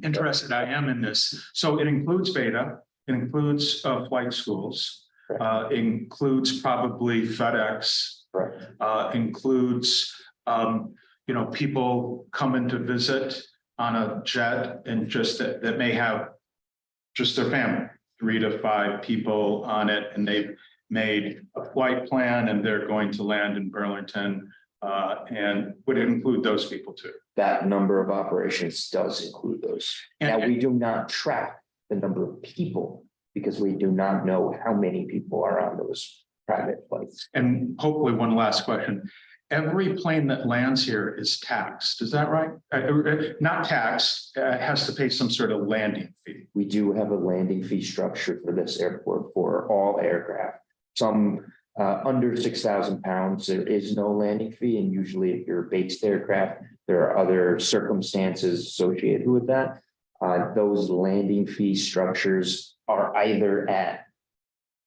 interested I am in this. So it includes Beta, it includes flight schools, includes probably FedEx, includes people coming to visit on a jet, and just that may have just their family, 3 to 5 people on it, and they've made a flight plan and they're going to land in Burlington. And would it include those people too? That number of operations does include those. Now, we do not track the number of people because we do not know how many people are on those private flights. And hopefully one last question. Every plane that lands here is taxed, is that right? Not taxed, has to pay some sort of landing fee. We do have a landing fee structure for this airport for all aircraft. Some under 6,000 pounds, there is no landing fee. And usually if you're a based aircraft, there are other circumstances associated with that. Those landing fee structures are either at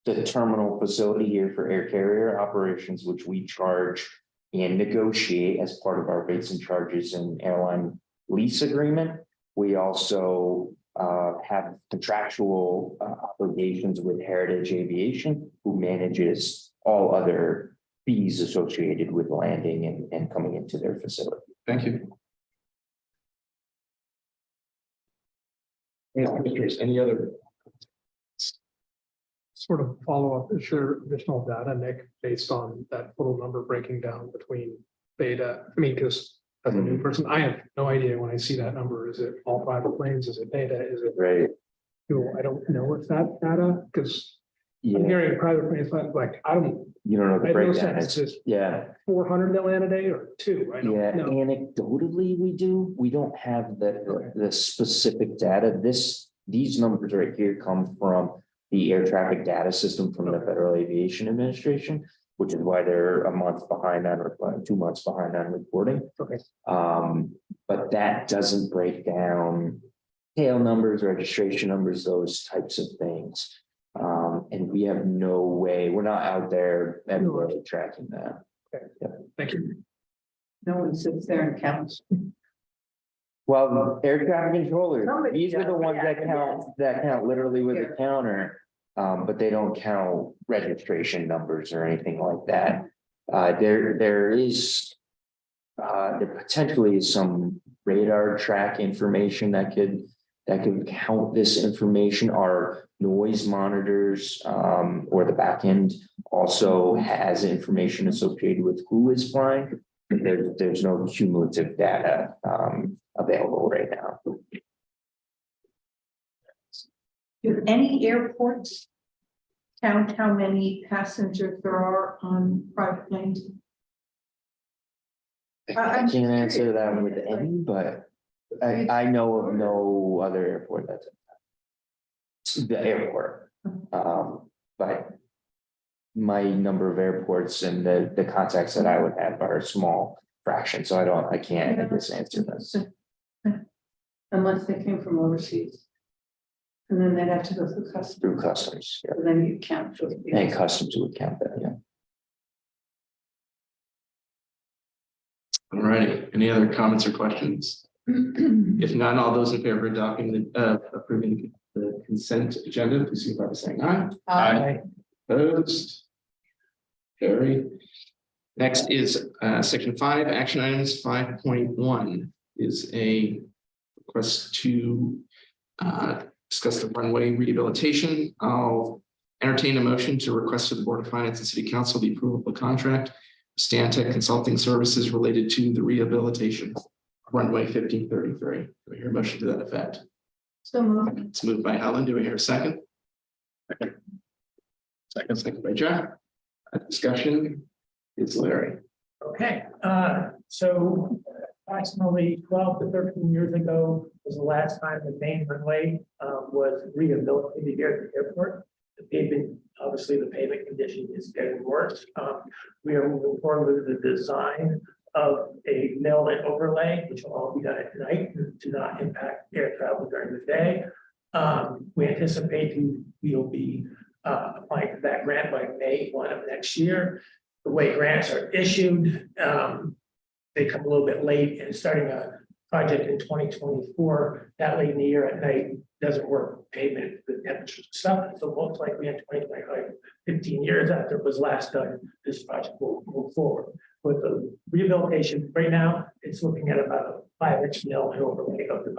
the terminal facility here for air carrier operations, which we charge and negotiate as part of our rates and charges and airline lease agreement. We also have contractual obligations with Heritage Aviation, who manages all other fees associated with landing and coming into their facility. Thank you. Any other? Sort of follow-up, is there additional data, Nick, based on that total number breaking down between Beta? I mean, because as a new person, I have no idea when I see that number. Is it all private planes? Is it Beta? Is it right? I don't know if that data, because I'm hearing private planes, but like, I don't, You don't know I the have no breakdown. sense, It's, is yeah. 400 million a day or two? I Yeah, don't know. anecdotally, we do. We don't have the specific data. These numbers right here come from the air traffic data system from the Federal Aviation Administration, which is why they're a month behind on, or 2 months behind on reporting. Okay. But that doesn't break down tail numbers, registration numbers, those types of things. And we have no way, we're not out there every day tracking that. Thank you. No one sits there and counts. Well, air traffic controllers, Somebody these are the does, ones yeah, that count literally with a counter. But they don't count registration numbers or anything like that. There is. There potentially is some radar track information that could count this information. Our noise monitors, or the back end also has information associated with who is flying. There's no cumulative data, available right now. Do any airports count how many passengers there are on private planes? I can't answer that with any, but I know of no other airport that's the airport. But my number of airports and the contacts that I would have are a small fraction, so I can't answer this. Unless they came from overseas. And then they'd have to go through customs. Through customs, yeah. So then you count. And customs would count that, yeah. All righty, any other comments or questions? If not, all those in favor of adopting approving the consent agenda, please signify by saying aye. Aye. Opposed? Carry. Next is section 5, action items. 5.1 is a request to discuss the runway rehabilitation. I'll entertain a motion to request to the Board of Finance and City Council the approval of a contract, Stantec Consulting Services related to the rehabilitation of runway 1533. Do I hear a motion to that effect? So moved. It's moved by Helen. Do we hear a second? Second by Jack. Discussion is Larry. Okay, so approximately 12 to 13 years ago was the last time the main runway was rehabilitated here at the airport. The pavement, obviously the pavement condition is getting worse. We are moving forward with the design of a mill and overlay, which will all be done at night to not impact air travel during the day. We anticipate we'll be applying for that grant by May 1 of next year. The way grants are issued, they come a little bit late, and starting a project in 2024, that late in the year at night doesn't work with pavement, the temperatures and stuff. So most likely in 2025, 15 years after it was last done, this project will move forward. With the rehabilitation right now, it's looking at about a 5-inch mill and overlay of the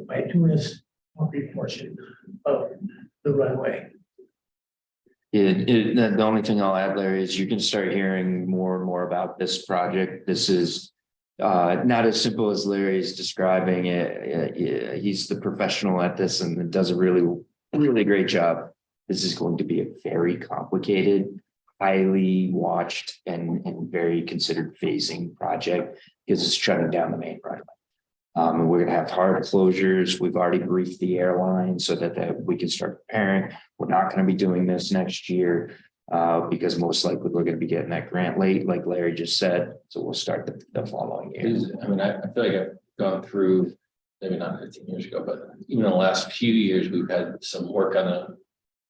bituminous concrete portion of the runway. The only thing I'll add, Larry, is you can start hearing more and more about this project. This is not as simple as Larry is describing it. He's the professional at this and does a really great job. This is going to be a very complicated, highly watched and very considered phasing project because it's shutting down the main runway. We're going to have hard closures. We've already briefed the airline so that we can start preparing. We're not going to be doing this next year because most likely we're going to be getting that grant late, like Larry just said. So we'll start the following year. I mean, I feel like I've gone through, maybe not 15 years ago, but even in the last few years, we've had some work on the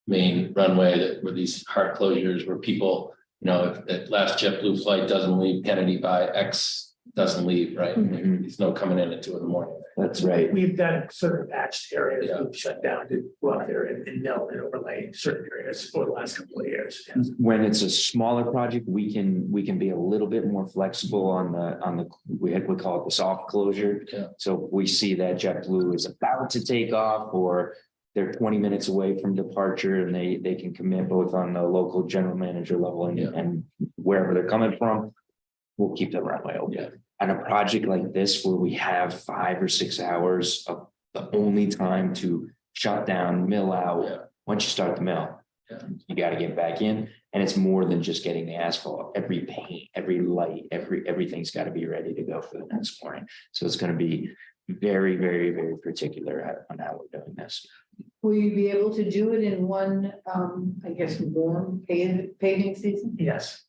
main runway that were these hard closures where people, if that last JetBlue flight doesn't leave Kennedy by X doesn't leave, right? Mm-hmm. There's no coming in at 2 in.the morning. That's right. We've done certain patched areas, we've shut down to go out there and mill and overlay certain areas for the last couple of years. When it's a smaller project, we can be a little bit more flexible on the we call it the soft closure. Yeah. So if we see that JetBlue is about to take off or they're 20 minutes away from departure and they can commit both on the local general manager level and wherever they're coming from, we'll keep the runway open. Yeah. On a project like this, where we have 5 or 6 hours of the only time to shut down, mill out, once you start the mill, You got to get back in, and it's more than just getting the asphalt. Every paint, every light, everything's got to be ready to go for the next morning. So it's going to be very, very, very particular on how we're doing this. Will you be able to do it in one, I guess, warm paving season? Yes,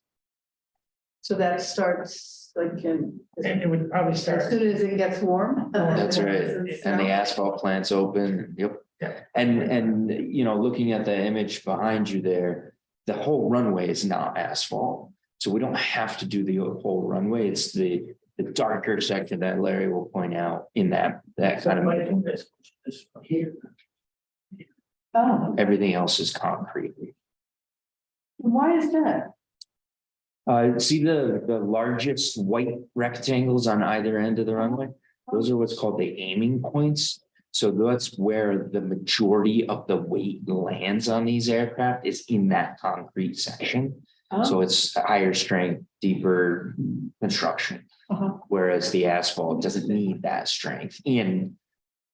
So that starts like in, and it would probably as start. soon as it gets warm? That's right. And the asphalt plant's open. Yep. Yeah. And you know, looking at the image behind you there, the whole runway is not asphalt. So we don't have to do the whole runway. It's the darker section that Larry will point out in that kind of. This here. Oh, Everything else is concrete. why is that? See the largest white rectangles on either end of the runway? Those are what's called the aiming points. So that's where the majority of the weight lands on these aircraft, is in that concrete section. So it's higher strength, deeper construction. Whereas the asphalt doesn't need that strength. And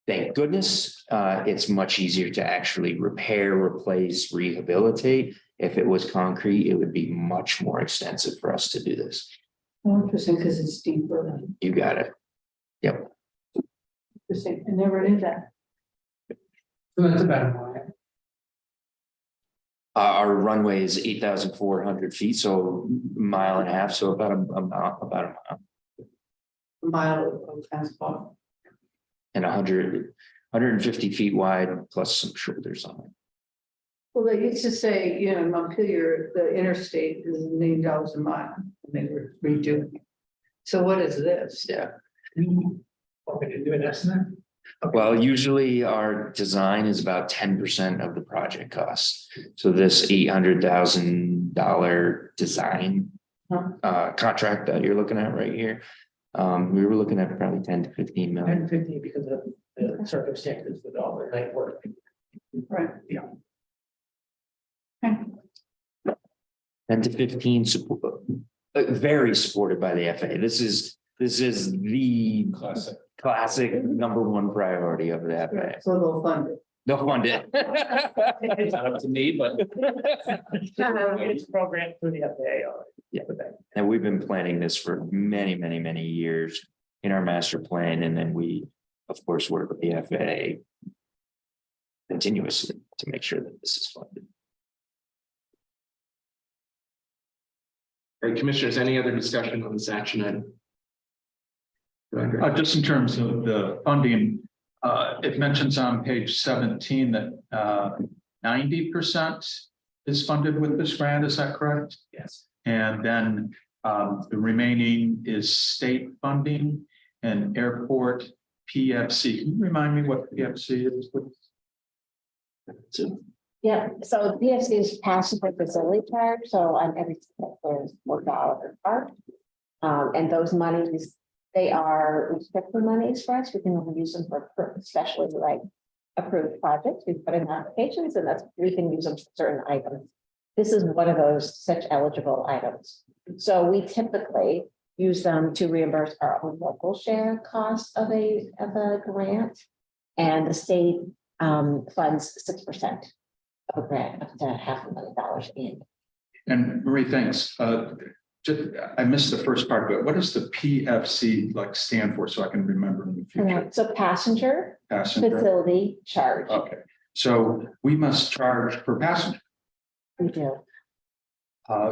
thank goodness, it's much easier to actually repair, replace, rehabilitate. If it was concrete, it would be much more extensive for us to do this. Interesting, because it's deeper. You got it. Yep. Interesting, I never knew that. So that's about a mile. Our runway is 8,400 feet, so a mile and a half, so about a mile. A mile of asphalt. And 150 feet wide, plus some shoulders on it. Well, they used to say, you know, in Montpelier, the interstate is $1 million a mile, and they were redoing it. So what is this? Yeah. Want me to do an estimate? Well, usually our design is about 10% of the project cost. So this $800,000 design contract that you're looking at right here, we were looking at probably 10 to 15 million. 150 because of the circumstances with all the night work. Right. Yeah. 10 to 15 very supported by the FAA. This is the classic #1 priority of the FAA. So they'll fund it. They'll fund it. It's not up to me, but. It's programmed through the FAA already. Yeah. And we've been planning this for many, many, many years in our master plan. And then we, of course, work with the FAA continuously to make sure that this is funded. All right, commissioners, any other discussion on this action item? Just in terms of the funding, it mentions on page 17 that 90% is funded with this grant, is that correct? Yes. And then the remaining is state funding and airport PFC. Can you remind me what PFC is? Yeah, so PFC is passenger facility charge, so on every ticket there's $4 part. And those monies, they are restricted monies for us. We can only use them for especially like approved projects. We put in applications and that's, we can use them for certain items. This is one of those such eligible items. So we typically use them to reimburse our own local share cost of a grant. And the state funds 6% of a grant up to $500,000 in. And Marie, thanks. I missed the first part of it. What does the PFC like stand for, so I can remember in the future? So passenger facility charge. Okay, so we must charge per passenger. We do.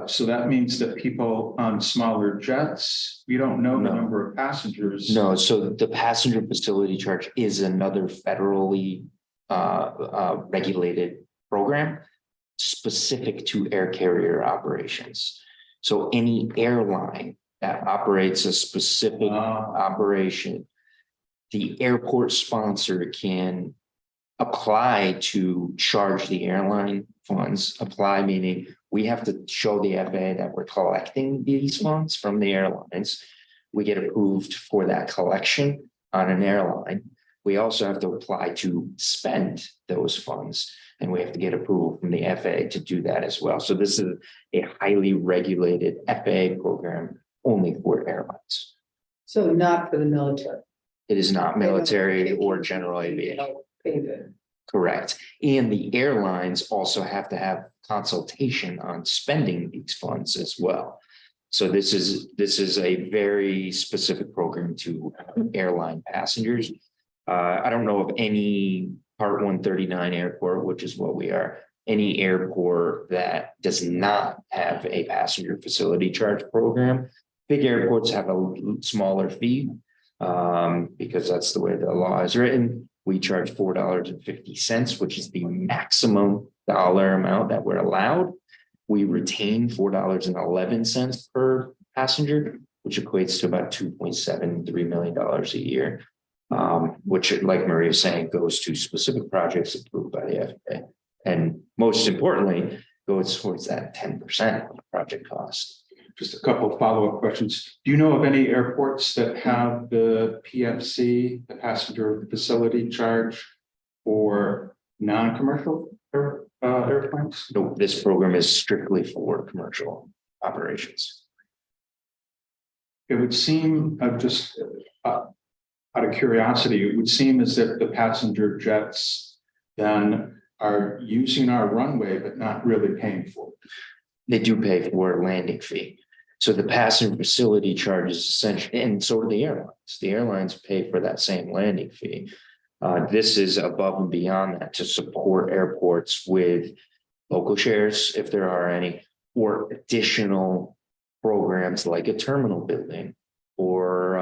So that means that people on smaller jets, we don't know the number of passengers. No, so the passenger facility charge is another federally regulated program specific to air carrier operations. So any airline that operates a specific operation, the airport sponsor can apply to charge the airline funds. Apply meaning we have to show the FAA that we're collecting these funds from the airlines. We get approved for that collection on an airline. We also have to apply to spend those funds, and we have to get approval from the FAA to do that as well. So this is a highly regulated FAA program only for airlines. So not for the military. It is not military or general aviation. Correct. And the airlines also have to have consultation on spending these funds as well. So this is a very specific program to airline passengers. I don't know of any Part 139 airport, which is what we are, any airport that does not have a passenger facility charge program. Big airports have a smaller fee because that's the way the law is written. We charge $4.50, which is the maximum dollar amount that we're allowed. We retain $4.11 per passenger, which equates to about $2.73 million a year, which, like Maria was saying, goes to specific projects approved by the FAA. And most importantly, goes towards that 10% of the project cost. Just a couple of follow-up questions. Do you know of any airports that have the PFC, the passenger facility charge, for non-commercial airplanes? No, this program is strictly for commercial operations. It would seem, just out of curiosity, it would seem as if the passenger jets then are using our runway, but not really paying for it. They do pay for a landing fee. So the passenger facility charges essentially, and so do the airlines. The airlines pay for that same landing fee. This is above and beyond that to support airports with local shares, if there are any, or additional programs like a terminal building or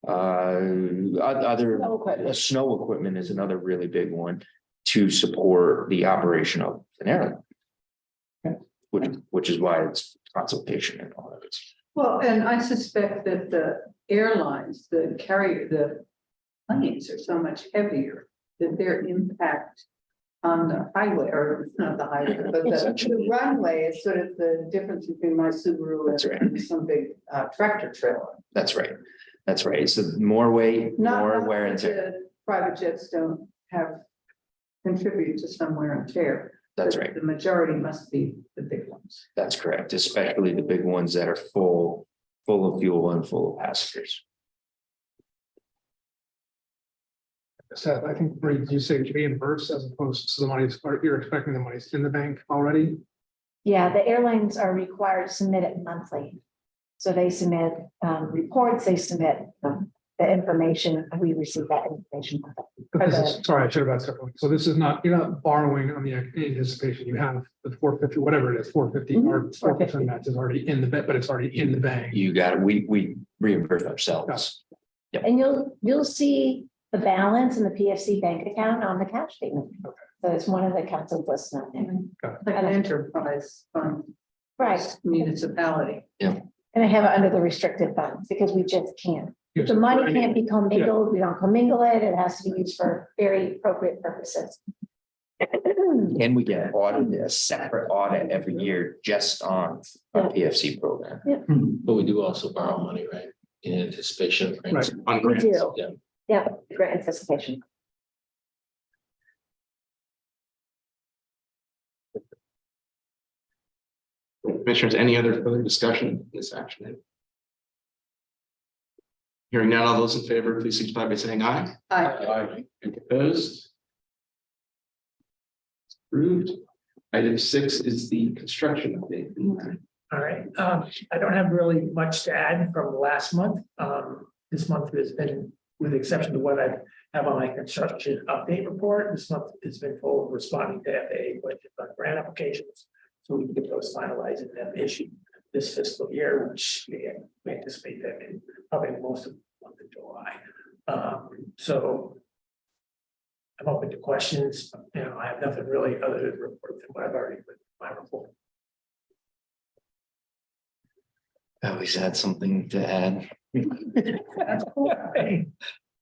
other snow equipment is another really big one to support the operation of an airline, which is why it's consultation and all of it. Well, and I suspect that the airlines, the planes are so much heavier that their impact on the highway, or it's not the highway, but the runway is sort of the difference between my Subaru and some big tractor trailer. That's right. That's right. So more weight, more wear and tear. Private jets don't contribute to some wear and tear. That's right. The majority must be the big ones. That's correct, especially the big ones that are full of fuel and full of passengers. Seth, I think, Bree, did you say reimburse as opposed to the money's, or you're expecting the money's in the bank already? Yeah, the airlines are required to submit it monthly. So they submit reports, they submit the information, and we receive that information. Sorry, I should have asked separately. So this is not, you're not borrowing on the anticipation. You have the 450, whatever it is, 450 or 4% match is already in the bank, but it's already in the bank. You got it. We reimburse ourselves. Yep. And you'll see the balance in the PFC bank account on the cash statement. Okay. So it's one of the accounts listed on there. Like an enterprise fund. Right. Municipality. Yeah. And I have it under the restricted funds because we just can't. Yes. The money can't be commingled. We don't commingle it. It has to be used for very appropriate purposes. And we get audited, a separate audit every year just on our PFC program. Yeah. But we do also borrow money, right? In anticipation of grants. Right. On We grants. do. Yeah. Yeah, grant anticipation. Commissioners, any other further discussion of this action item? Hearing none, all those in favor, please signify by saying aye. Aye. Any opposed? Approved. Item 6 is the construction update. All right, I don't have really much to add from last month. This month has been, with the exception of what I have on my construction update report, this month has been full of responding to FAA questions on grant applications. So we can get those finalized and then issued this fiscal year, which we anticipate that in probably most of the month of July. So I'm open to questions. You know, I have nothing really other to report than what I've already put in my report. I always had something to add. That's cool.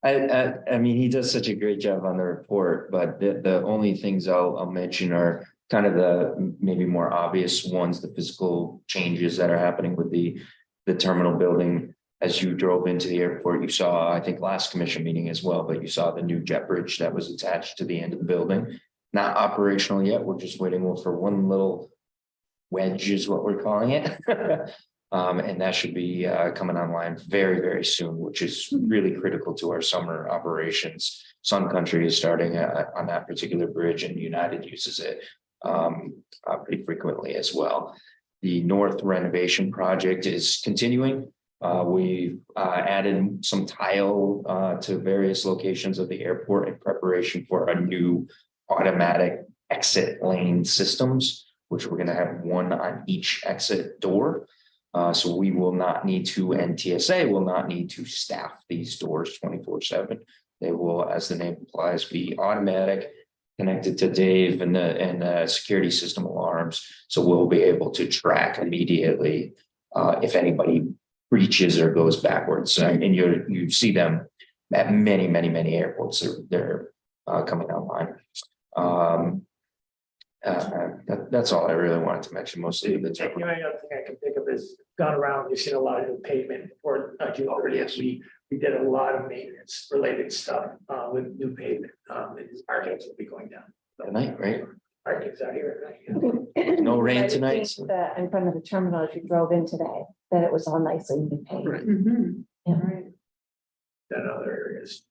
I mean, he does such a great job on the report, but the only things I'll mention are kind of the maybe more obvious ones, the physical changes that are happening with the terminal building. As you drove into the airport, you saw, I think last commission meeting as well, but you saw the new jet bridge that was attached to the end of the building. Not operational yet. We're just waiting for one little wedge is what we're calling it. And that should be coming online very, very soon, which is really critical to our summer operations. Sun Country is starting on that particular bridge, and United uses it pretty frequently as well. The north renovation project is continuing. We've added some tile to various locations of the airport in preparation for a new automatic exit lane systems, which we're going to have one on each exit door. So we will not need to, and TSA will not need to staff these doors 24/7. They will, as the name implies, be automatic, connected to Dave and the security system alarms. So we'll be able to track immediately if anybody breaches or goes backwards. And you see them at many airports. They're coming online. That's all I really wanted to mention. Mostly the The only other thing I can think of is gone around, you've seen a lot of new pavement for we did a lot of maintenance related stuff with new pavement. And parkings will be going down. tonight, right? Parking's out here at night. No rain Right, tonight. I think that in front of the terminal, as you drove in today, that it was all nicely new paved. Mhm. Yeah. Right. Than other areas.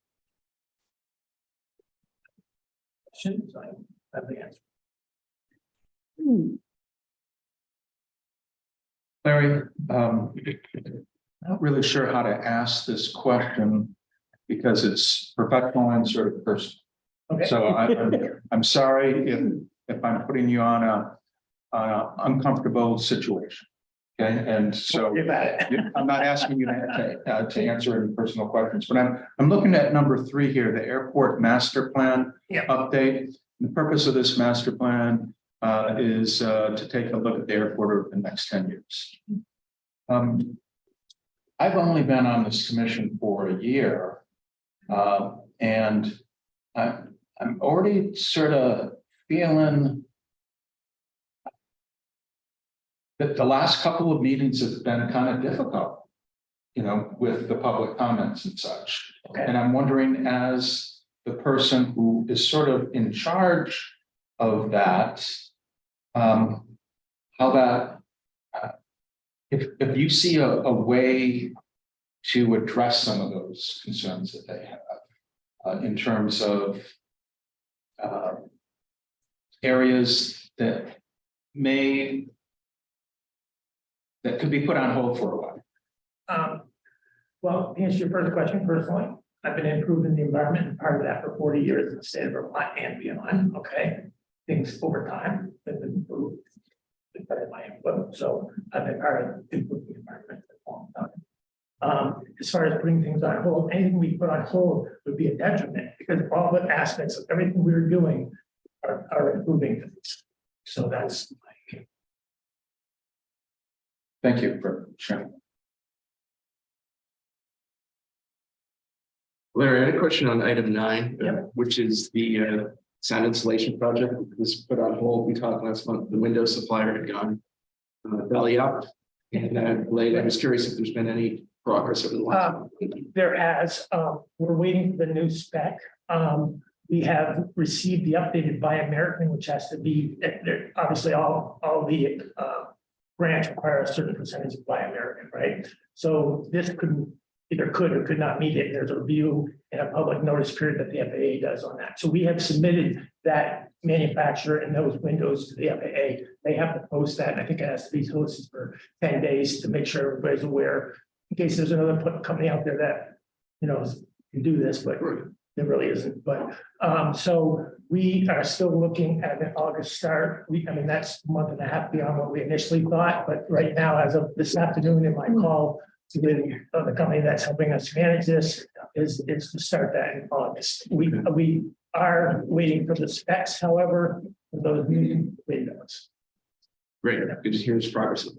Shouldn't I have the answer? Larry, I'm not really sure how to ask this question because it's professional and sort of personal. Okay. So I'm sorry if I'm putting you on a uncomfortable situation. Okay, and so I'm not asking you to answer any personal questions, but I'm looking at number 3 here, the airport master plan update. The purpose of this master plan is to take a look at the airport over the next 10 years. I've only been on this commission for a year, and I'm already sort of feeling that the last couple of meetings have been kind of difficult, with the public comments and such. Okay. And I'm wondering, as the person who is sort of in charge of that, how that, if you see a way to address some of those concerns that they have in terms of areas that could be put on hold for a while. Well, to answer your first question, personally, I've been improving the environment and part of that for 40 years in the state of Vermont and beyond. Okay. Things over time have been improved. Because of my input. So I've been part of improving the environment for a long time. As far as putting things on hold, anything we put on hold would be a detriment because all the aspects of everything we're doing are improving things. So that's my. Thank you for sharing. Larry, I had a question on item 9, which is the sound insulation project that was put on hold. We talked last month, the window supplier had gone belly up. And I was curious if there's been any progress over the last month. There has, we're waiting for the new spec. We have received the updated Buy American, which has to be, obviously all the grants require a certain percentage of Buy American, right? So this either could or could not meet it. There's a review and a public notice period that the FAA does on that. So we have submitted that manufacturer and those windows to the FAA. They have to post that. And I think it has to be posted for 10 days to make sure everybody's aware in case there's another company out there that, can do this, but there really isn't. But so we are still looking at an August start. That's a month and a half beyond what we initially thought. But right now, as of this afternoon in my call with the company that's helping us manage this is to start that in August. We are waiting for the specs, however, for those new windows. Great, good to hear this progress.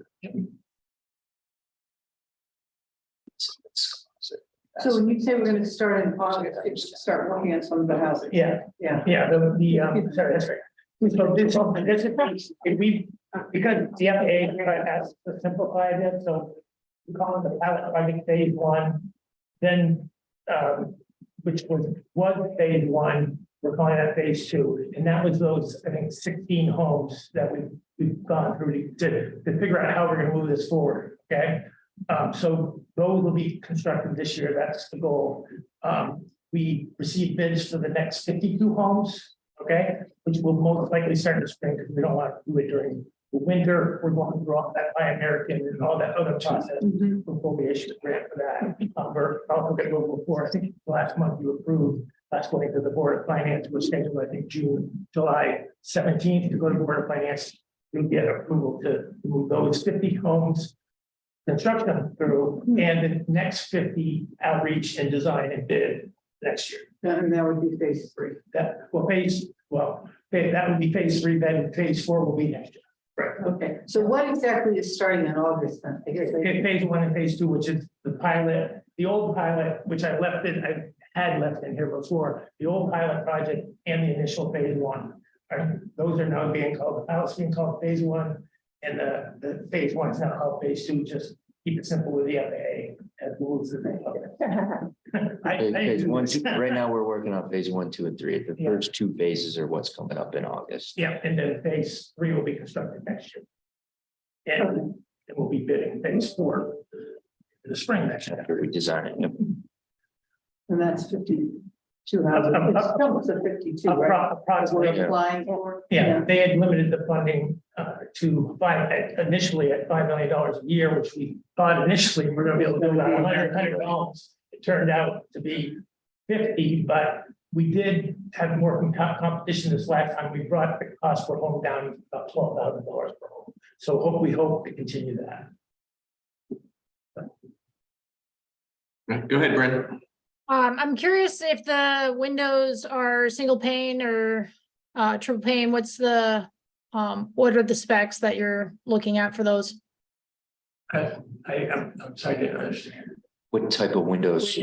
So when you say we're going to start in August, it's start working on some of the houses. Yeah. Sorry, that's right. So this is because the FAA has to simplify this, so we call it the pilot project phase 1, then which was phase 1, we're calling that phase 2, and that was those, I think, 16 homes that we've gone through to figure out how we're going to move this forward. Okay. So those will be constructed this year. That's the goal. we received bids for the next 52 homes, okay? Which will most likely start in the spring because we don't want to do it during the winter. We're going through all that Buy American and all that other process before we issue a grant for that. We're also going to go before, I think last month you approved, last going to the Board of Finance was scheduled, I think July 17th to go to Board of Finance. You'll get approval to move those 50 homes construction through and the next 50 outreach and design and bid next year. And that would be phase 3. That would be phase 3, then phase 4 will be next year. Right. Okay, so what exactly is starting in August then? Okay, phase 1 and phase 2, which is the pilot, the old pilot, which I had left in here before, the old pilot project and the initial phase 1. Those are now being called, the pilot's being called phase 1, and the phase 1 is now called phase 2. Just keep it simple with the FAA as moves the thing. Phase 1, 2, right now we're working on phase 1, 2, and 3. The first 2 phases are what's coming up in August. Yeah, and then phase 3 will be constructed next year. And we'll be bidding phase 4 in the spring next year. After we design it. And that's 52 houses. It's almost a 52, right? Approximately. We're applying for. Yeah, they had limited the funding to initially at $5 million a year, which we thought initially we're gonna be able to do about 100 homes. It turned out to be 50, but we did have more competition this last time. We brought the cost per home down to about $12,000 per home. So we hope to continue that. Go ahead, Brent. I'm curious if the windows are single pane or triple pane. What's the what are the specs that you're looking at for those? I'm sorry, I didn't understand. What type of windows?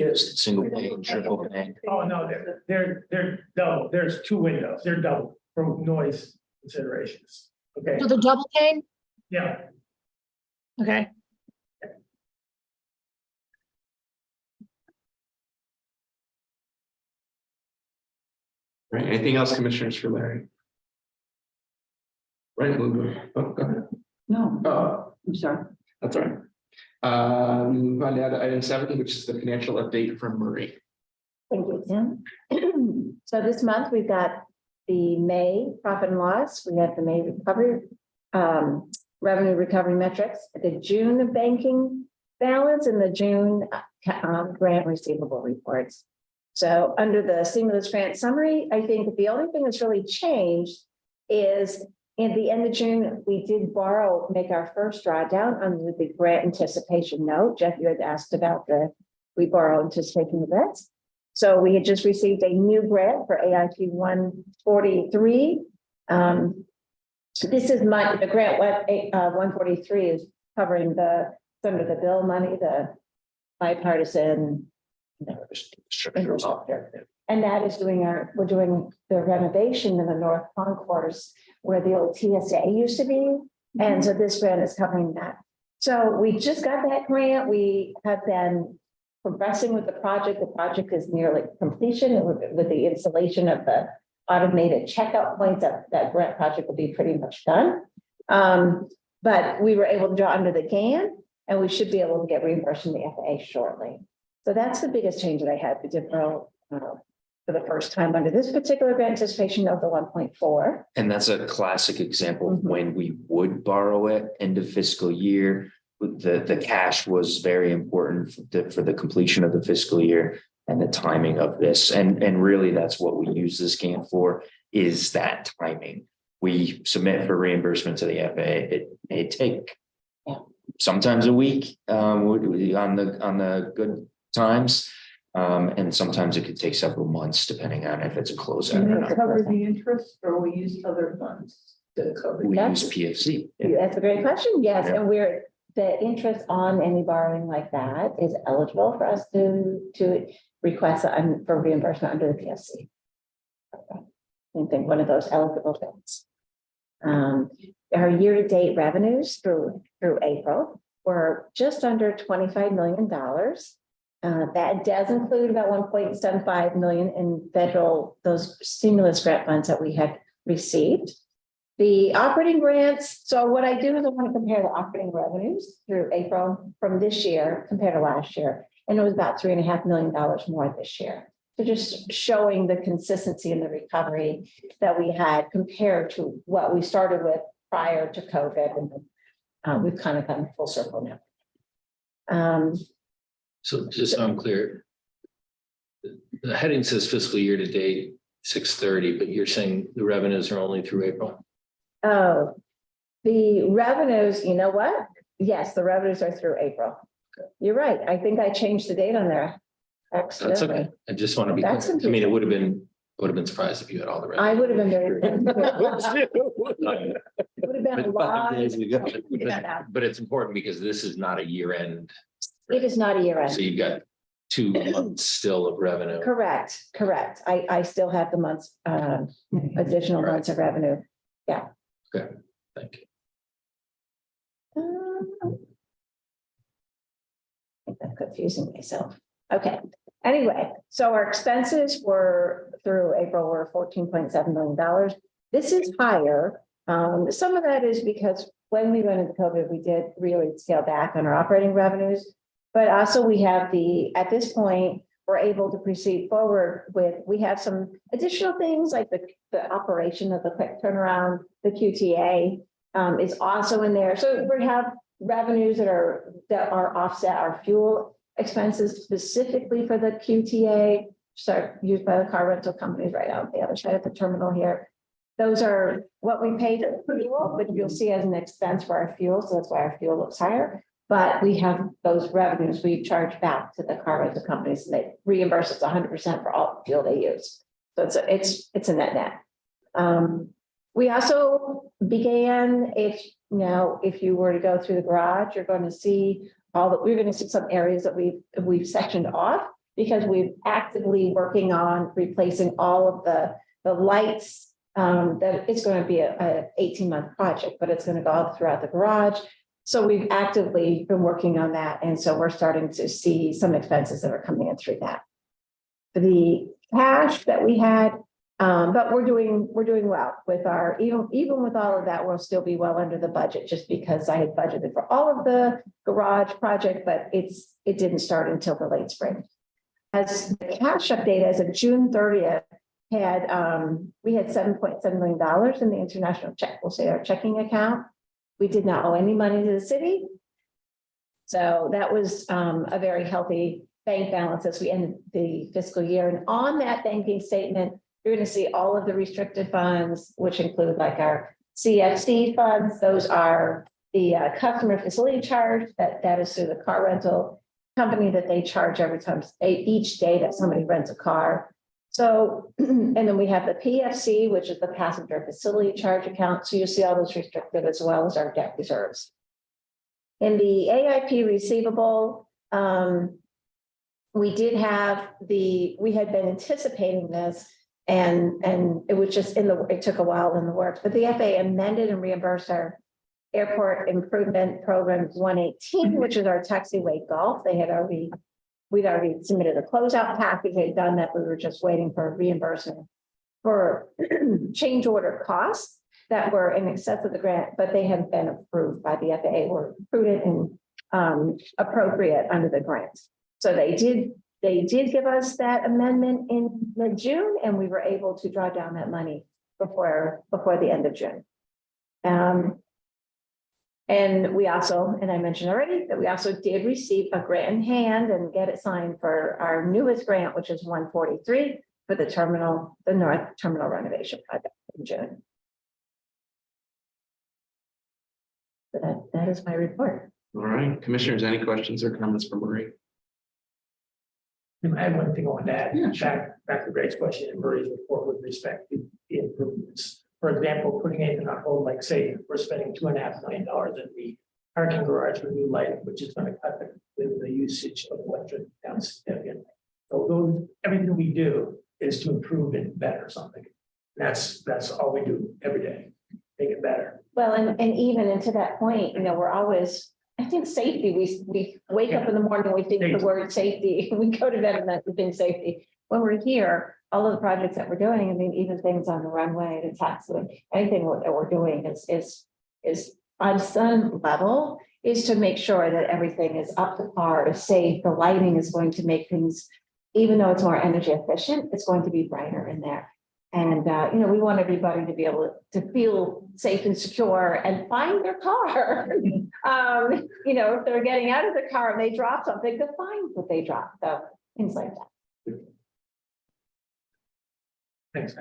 Single pane, triple pane? Oh, no, they're double. There's 2 windows. They're double for noise considerations. Okay. So the double pane? Yeah. Okay. Right, anything else, commissioners, for Larry? Right, we'll go. Oh, go ahead. No, Oh, I'm sorry. that's all right. Move on to item 7, which is the financial update from Marie. Thank you, Tim. So this month we've got the May profit and loss. We have the May recovery, revenue recovery metrics, the June banking balance, and the June grant receivable reports. So under the stimulus grant summary, I think that the only thing that's really changed is in the end of June, we did make our first drawdown under the grant anticipation note. Jeff, you had asked about we borrow anticipating the grants. So we had just received a new grant for AIT 143. This is the grant 143 is covering under the bill money, the bipartisan infrastructure. And that is we're doing the renovation in the North Concourse where the old TSA used to be. And so this grant is covering that. So we just got that grant. We have been progressing with the project. The project is nearly completion with the installation of the automated checkout points. That grant project will be pretty much done. But we were able to draw under the GAN and we should be able to get reimbursed from the FAA shortly. So that's the biggest change that I had. We did borrow for the first time under this particular grant anticipation of the 1.4. And that's a classic example of when we would borrow it end of fiscal year. The cash was very important for the completion of the fiscal year and the timing of this. And really that's what we use this grant for, is that timing. We submit for reimbursement to the FAA. It may take sometimes a week on the good times. And sometimes it could take several months depending on if it's a closeout or not. Cover the interest, or we use other funds to cover? We use PFC. That's a great question. Yes, and the interest on any borrowing like that is eligible for us to request for reimbursement under the PFC. I think one of those eligible things. Our year-to-date revenues through April were just under $25 million. That does include about $1.75 million in those stimulus grant funds that we had received. The operating grants, so what I do is I want to compare the operating revenues through April from this year compared to last year. And it was about $3.5 million more this year. So just showing the consistency in the recovery that we had compared to what we started with prior to COVID, and we've kind of gone full circle now. So just so I'm clear, the heading says fiscal year to date, 630, but you're saying the revenues are only through April? Oh, the revenues, you know what? Yes, the revenues are through April. You're right. I think I changed the date on there. That's Accidentally. okay. I just want to be, That's clear. I mean, it would have been surprised if you had all the revenue. I would have been very. It would have been a But lot. 5 days ago. Yeah. But it's important because this is not a year end. It is not a year So end. you've got 2 months still of revenue. Correct. I still have the months, additional months of revenue. Yeah. Okay, thank you. I think I'm confusing myself. Okay, anyway, so our expenses were through April were $14.7 million. This is higher. Some of that is because when we went into COVID, we did really scale back on our operating revenues. But also we have at this point, we're able to proceed forward with, we have some additional things like the operation of the quick turnaround, the QTA is also in there. So we have revenues that are offset our fuel expenses specifically for the QTA, used by the car rental companies right out the other side of the terminal here. Those are what we paid for fuel, but you'll see as an expense for our fuel. So that's why our fuel looks higher. But we have those revenues we charge back to the car rental companies, and they reimburse us 100% for all the fuel they use. So it's a net. We also began, if you were to go through the garage, you're going to see we're going to see some areas that we've sectioned off because we're actively working on replacing all of the lights. That it's going to be a 18-month project, but it's going to go all throughout the garage. So we've actively been working on that. And so we're starting to see some expenses that are coming in through that. The cash that we had, but we're doing well with our, even with all of that, we'll still be well under the budget just because I had budgeted for all of the garage project, but it didn't start until the late spring. As the cash update as of June 30th, we had $7.7 million in the international check, we'll say our checking account. We did not owe any money to the city. So that was a very healthy bank balance as we ended the fiscal year. And on that banking statement, you're going to see all of the restricted funds, which include like our CFC funds. Those are the customer facility charge that is through the car rental company that they charge every time, each day that somebody rents a car. So, and then we have the PFC, which is the passenger facility charge account. So you'll see all those restricted as well as our debt reserves. In the AIP receivable, we had been anticipating this and it was just it took a while in the works, but the FAA amended and reimbursed our Airport Improvement Program 118, which is our taxiway golf. We'd already submitted a closeout package. They'd done that. We were just waiting for reimbursement for change order costs that were in excess of the grant, but they hadn't been approved by the FAA, were prudent and appropriate under the grant. So they did give us that amendment in mid-June, and we were able to draw down that money before the end of June. And we also, and I mentioned already that we also did receive a grant in hand and get it signed for our newest grant, which is 143 for the North Terminal renovation project in June. So that is my report. All right, commissioners, any questions or comments for Marie? I have one thing on that. Yeah, back to Greg's question and Murray's report with respect to the improvements. For example, putting anything on hold, like say we're spending $2.5 million in the parking garage for new lighting, which is going to cut the usage of electric down significantly. So everything we do is to improve it, better something. That's all we do every day, make it better. Well, and even to that point, we're always, I think safety, we wake up in the morning, we think the word safety, we go to bed and we think safety. When we're here, all of the projects that we're doing, I mean, even things on the runway, the taxiway, anything that we're doing is on some level is to make sure that everything is up to par, is safe. The lighting is going to make things even though it's more energy efficient, it's going to be brighter in there. And, we want everybody to be able to feel safe and secure and find their car. If they're getting out of the car and they drop something, to find what they dropped, so things like that. Thanks.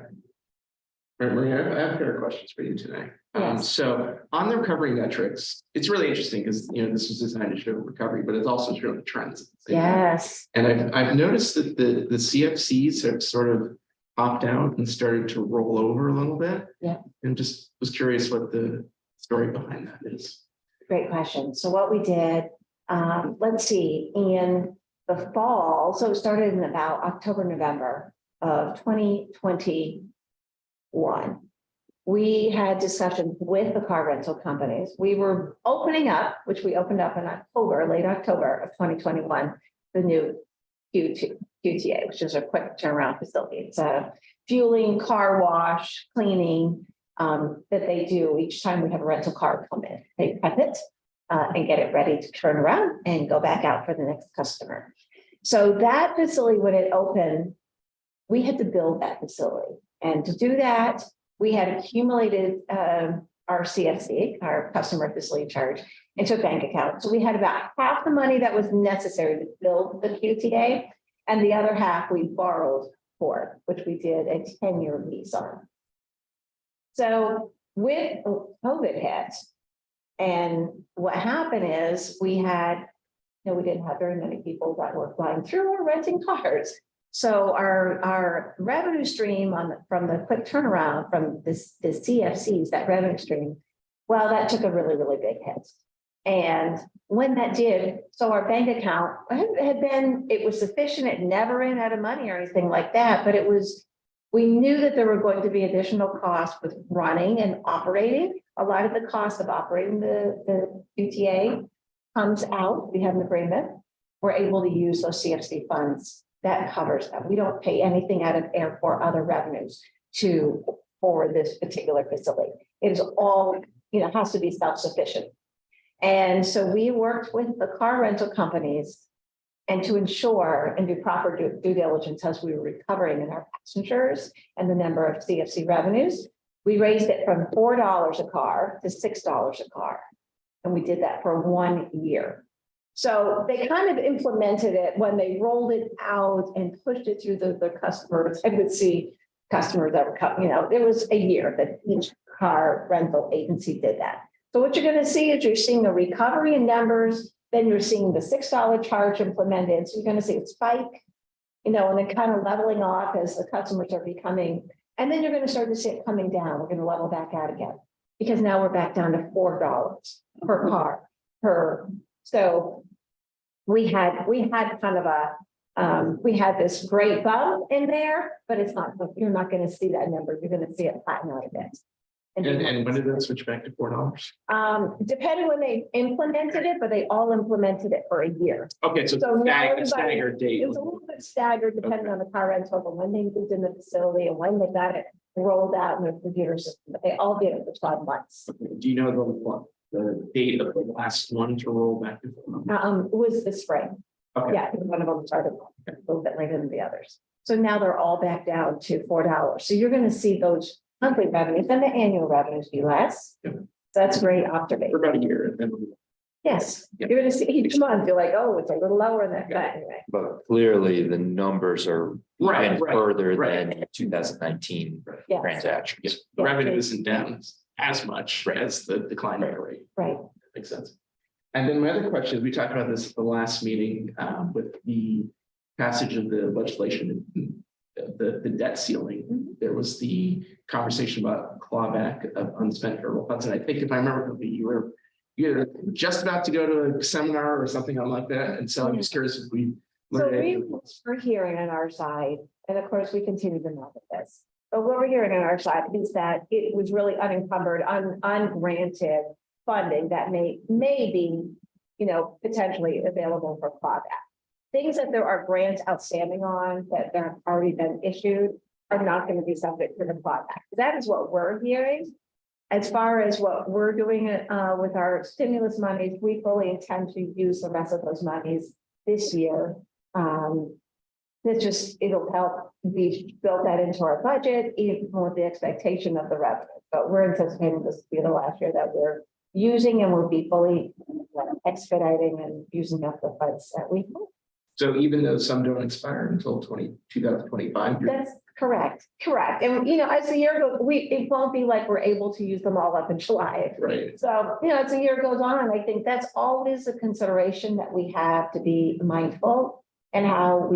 Right, Maria, I have a pair of questions for you today. Yes. So on the recovery metrics, it's really interesting because this was designed to show recovery, but it's also showing trends. Yes. And I've noticed that the CFCs have sort of popped out and started to roll over a little bit. Yeah. And just was curious what the story behind that is. Great question. So what we did, let's see, in the fall, so it started in about October, November of 2021. We had discussions with the car rental companies. We were opening up, which we opened up in October, late October of 2021, the new QTA, which is a quick turnaround facility. It's a fueling, car wash, cleaning that they do each time we have a rental car come in. They prep it and get it ready to turn around and go back out for the next customer. So that facility, when it opened, we had to build that facility. And to do that, we had accumulated our CFC, our customer facility charge, into a bank account. So we had about half the money that was necessary to build the QTA, and the other half we borrowed for, which we did a 10-year lease on. So with COVID hit, and what happened is we had, we didn't have very many people that were flying through or renting cars. So our revenue stream from the quick turnaround from the CFCs, that revenue stream, well, that took a really, really big hit. And when that did, so our bank account it was sufficient. It never ran out of money or anything like that, but we knew that there were going to be additional costs with running and operating. A lot of the cost of operating the QTA comes out. We have an agreement. We're able to use those CFC funds. That covers that. We don't pay anything out of airport other revenues for this particular facility. It is all, has to be self-sufficient. And so we worked with the car rental companies and to ensure and do proper due diligence as we were recovering in our passengers and the number of CFC revenues. We raised it from $4 a car to $6 a car. And we did that for 1 year. So they kind of implemented it when they rolled it out and pushed it through the customers. I would see customers that were coming, it was a year that each car rental agency did that. So what you're going to see is you're seeing a recovery in numbers, then you're seeing the $6 charge implemented. So you're going to see a spike, and then kind of leveling off as the customers are becoming, and then you're going to start to see it coming down. We're going to level back out again because now we're back down to $4 per car So we had kind of we had this great bump in there, but you're not going to see that number. You're going to see it flatten out a bit. And when did that switch back to $4? Depending when they implemented it, but they all implemented it for a year. Okay, so staggered date. It was a little bit staggered depending on the car rental, but when they moved in the facility and when they got it rolled out in the computer system, but they all did it for 12 months. Do you know the date of the last one to roll back to $4? It was the spring. Okay. Yeah, one of them started a little bit later than the others. So now they're all back down to $4. So you're going to see those monthly revenues and the annual revenues be less. Yep. That's great observation. For about a year. Yes, Yep. you're going to see each month. You're like, oh, it's a little lower than that. Anyway. But clearly the numbers are Right, further right. than 2019 Yes. transactions. The revenue isn't down as much as the decline rate. Right. That makes sense. And then my other question is, we talked about this at the last meeting with the passage of the legislation, the debt ceiling. Mm-hmm. There was the conversation about clawback of unspent federal funds. And I think if I remember correctly, you were just about to go to a seminar or something like that. And so I'm just curious if we So learned anything. we're hearing on our side, and of course, we continue to know this. But what we're hearing on our side is that it was really unencumbered, ungranted funding that may be, potentially available for clawback. Things that there are grants outstanding on that have already been issued are not going to be subject to the clawback. That is what we're hearing. As far as what we're doing with our stimulus monies, we fully intend to use the rest of those monies this year it'll help we build that into our budget, even with the expectation of the revenue. But we're anticipating this to be the last year that we're using, and we'll be fully expediting and using up the funds that we have. So even though some don't expire until 2025. That's correct. And, as the year goes, it won't be like we're able to use them all up in July. Right. So, as the year goes on, I think that's always a consideration that we have to be mindful, and how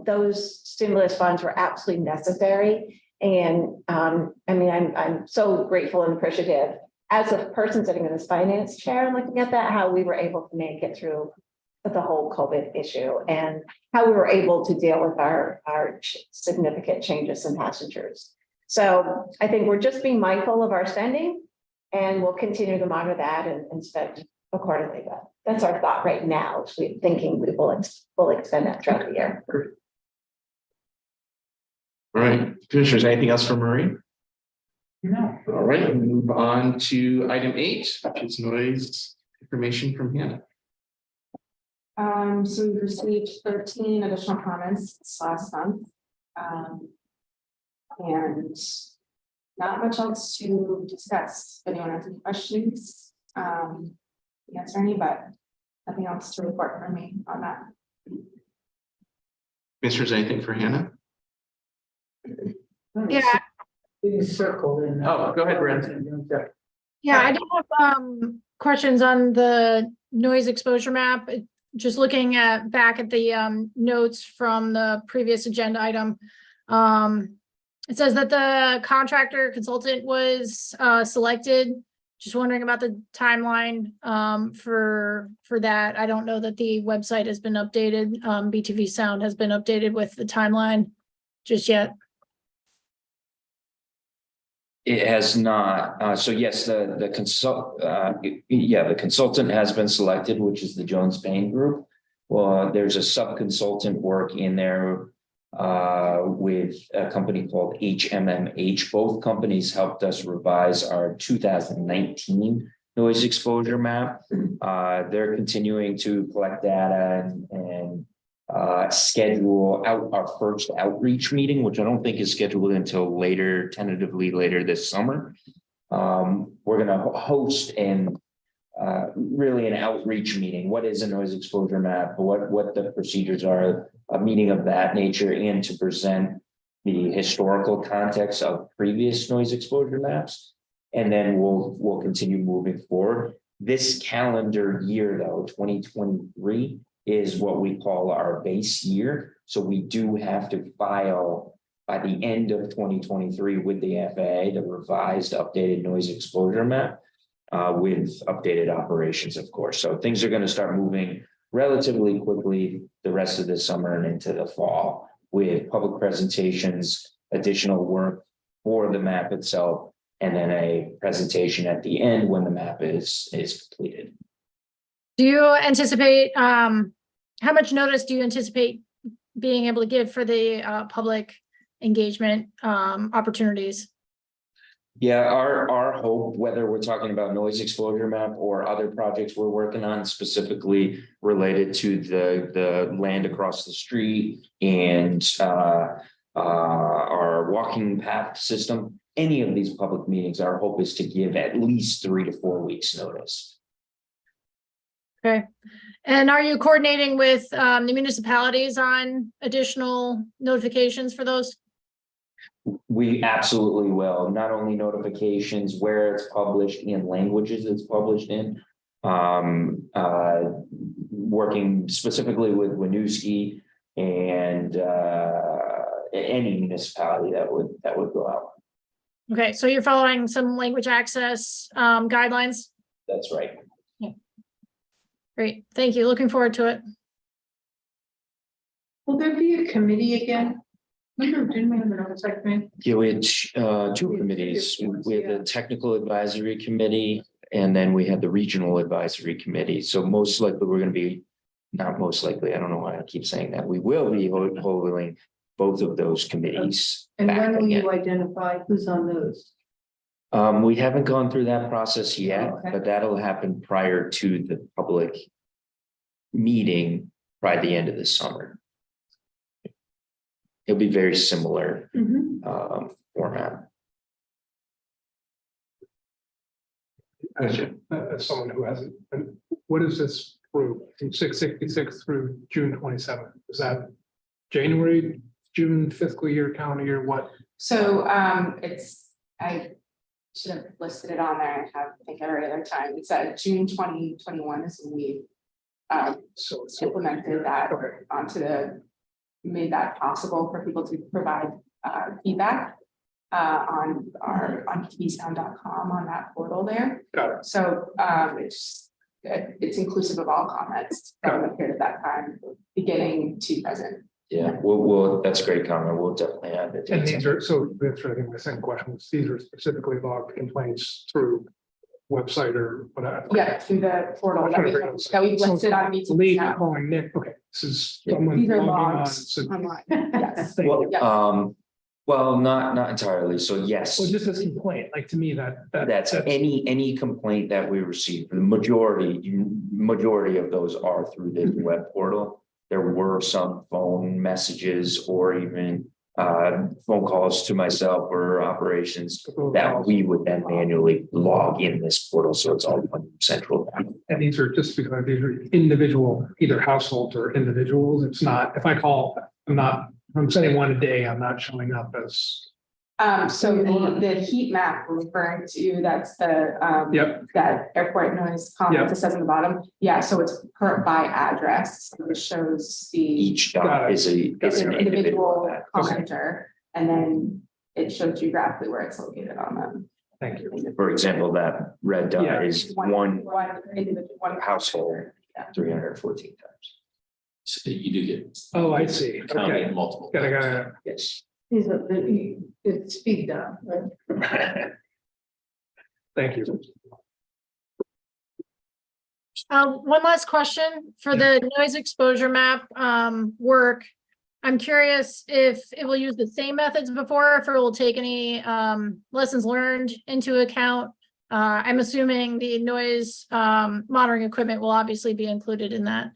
those stimulus funds were absolutely necessary. And, I'm so grateful and appreciative as a person sitting in this finance chair and looking at that, how we were able to make it through the whole COVID issue, and how we were able to deal with our significant changes in passengers. So I think we're just being mindful of our spending, and we'll continue to monitor that and spend accordingly. But that's our thought right now. We're thinking we will extend that throughout the year. All right, commissioners, anything else from Marie? No. All right, we'll move on to item 8, which is noise information from Hannah. So we received 13 additional comments this last month. And not much else to discuss. If anyone has any questions, answer any, but nothing else to report from me on that. Commissioners, anything for Hannah? Yeah. Circle in. Oh, go ahead, Brent. Yeah, I do have questions on the noise exposure map. Just looking back at the notes from the previous agenda item. It says that the contractor consultant was selected. Just wondering about the timeline for that. I don't know that the website has been updated. BTV Sound has been updated with the timeline just yet. It has not. So yes, the consultant has been selected, which is the Jones Payne Group. Well, there's a sub-consultant work in there with a company called HMMH. Both companies helped us revise our 2019 noise exposure map. They're continuing to collect data and schedule out our first outreach meeting, which I don't think is scheduled until tentatively later this summer. We're going to host really an outreach meeting. What is a noise exposure map? What the procedures are, a meeting of that nature, and to present the historical context of previous noise exposure maps. And then we'll continue moving forward. This calendar year, though, 2023, is what we call our base year. So we do have to file by the end of 2023 with the FAA the revised updated noise exposure map with updated operations, of course. So things are going to start moving relatively quickly the rest of the summer and into the fall with public presentations, additional work for the map itself, and then a presentation at the end when the map is completed. Do you anticipate, how much notice do you anticipate being able to give for the public engagement opportunities? Yeah, our hope, whether we're talking about noise exposure map or other projects we're working on specifically related to the land across the street and our walking path system, any of these public meetings, our hope is to give at least 3 to 4 weeks notice. Okay. And are you coordinating with the municipalities on additional notifications for those? We absolutely will. Not only notifications, where it's published and languages it's published in. Working specifically with Winooski and any municipality that would go out. Okay, so you're following some language access guidelines? That's right. Great, thank you. Looking forward to it. Will there be a committee again? Didn't we have an oversight committee? Yeah, we had 2 committees. We had the technical advisory committee, and then we had the regional advisory committee. So most likely we're going to be, not most likely, I don't know why I keep saying that. We will be holding both of those committees. And when will you identify who's on those? We haven't gone through that process yet, but that'll happen prior to the public meeting by the end of the summer. It'll be very similar format. As someone who hasn't, what is this through, from 666 through June 27th? Is that January, June fiscal year, calendar year, what? So I should have listed it on there. I have, I think every other time. It's June 2021 is when we So implemented that onto made that possible for people to provide feedback on tvsound.com on that portal there. Got it. So it's inclusive of all comments from the period of that time, beginning to present. Yeah, we'll that's a great comment. We'll definitely add it. And these are, so that's, I think my second question was, these are specifically logged complaints through website or whatever? Yeah, through the portal that we listed on VTV. Lee calling Nick, okay, this is someone. These are logging on, logs so- online. Yes. Well, not entirely. So yes. Well, just as a complaint, like to me, That's any complaint that we receive. The majority of those are through the web portal. There were some phone messages or even phone calls to myself or operations that we would then manually log in this portal. So it's all one central. And these are just because these are individual, either households or individuals. It's not, if I call, I'm sending one a day, I'm not showing up as. So the heat map we're referring to, that's the that airport noise comment that says on the bottom. Yeah, so it's by address. So it shows each dot is an individual commenter, and then it shows geographically where it's located on them. Thank you. For example, that red dot is one individual, one household, 314 times. So you do get. Oh, I see. Counting Okay. multiple. Gotta. Yes. It's speed down, right? Thank you. One last question for the noise exposure map work. I'm curious if it will use the same methods before, if it will take any lessons learned into account. I'm assuming the noise monitoring equipment will obviously be included in that.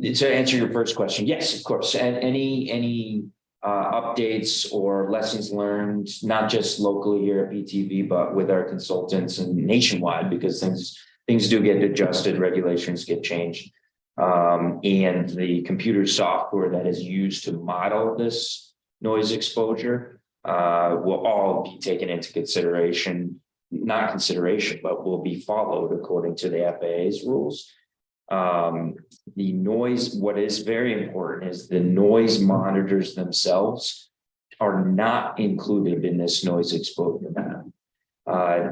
To answer your first question, yes, of course, and any updates or lessons learned, not just locally here at BTV, but with our consultants and nationwide, because things do get adjusted, regulations get changed. And the computer software that is used to model this noise exposure will all be taken into consideration, but will be followed according to the FAA's rules. The noise, what is very important is the noise monitors themselves are not included in this noise exposure map.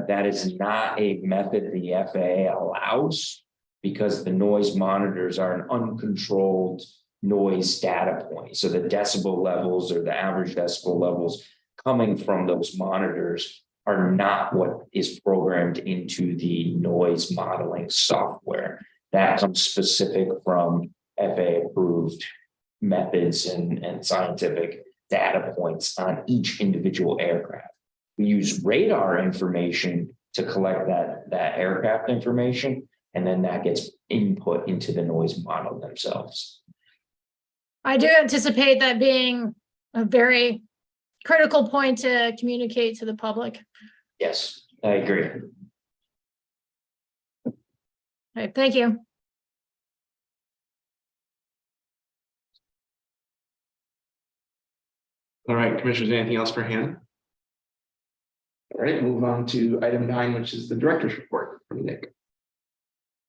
That is not a method the FAA allows, because the noise monitors are an uncontrolled noise data point. So the decibel levels or the average decibel levels coming from those monitors are not what is programmed into the noise modeling software. That comes specific from FAA approved methods and scientific data points on each individual aircraft. We use radar information to collect that aircraft information, and then that gets input into the noise model themselves. I do anticipate that being a very critical point to communicate to the public. Yes, I agree. All right, thank you. All right, commissioners, anything else for Hannah? All right, move on to item 9, which is the director's report from Nick.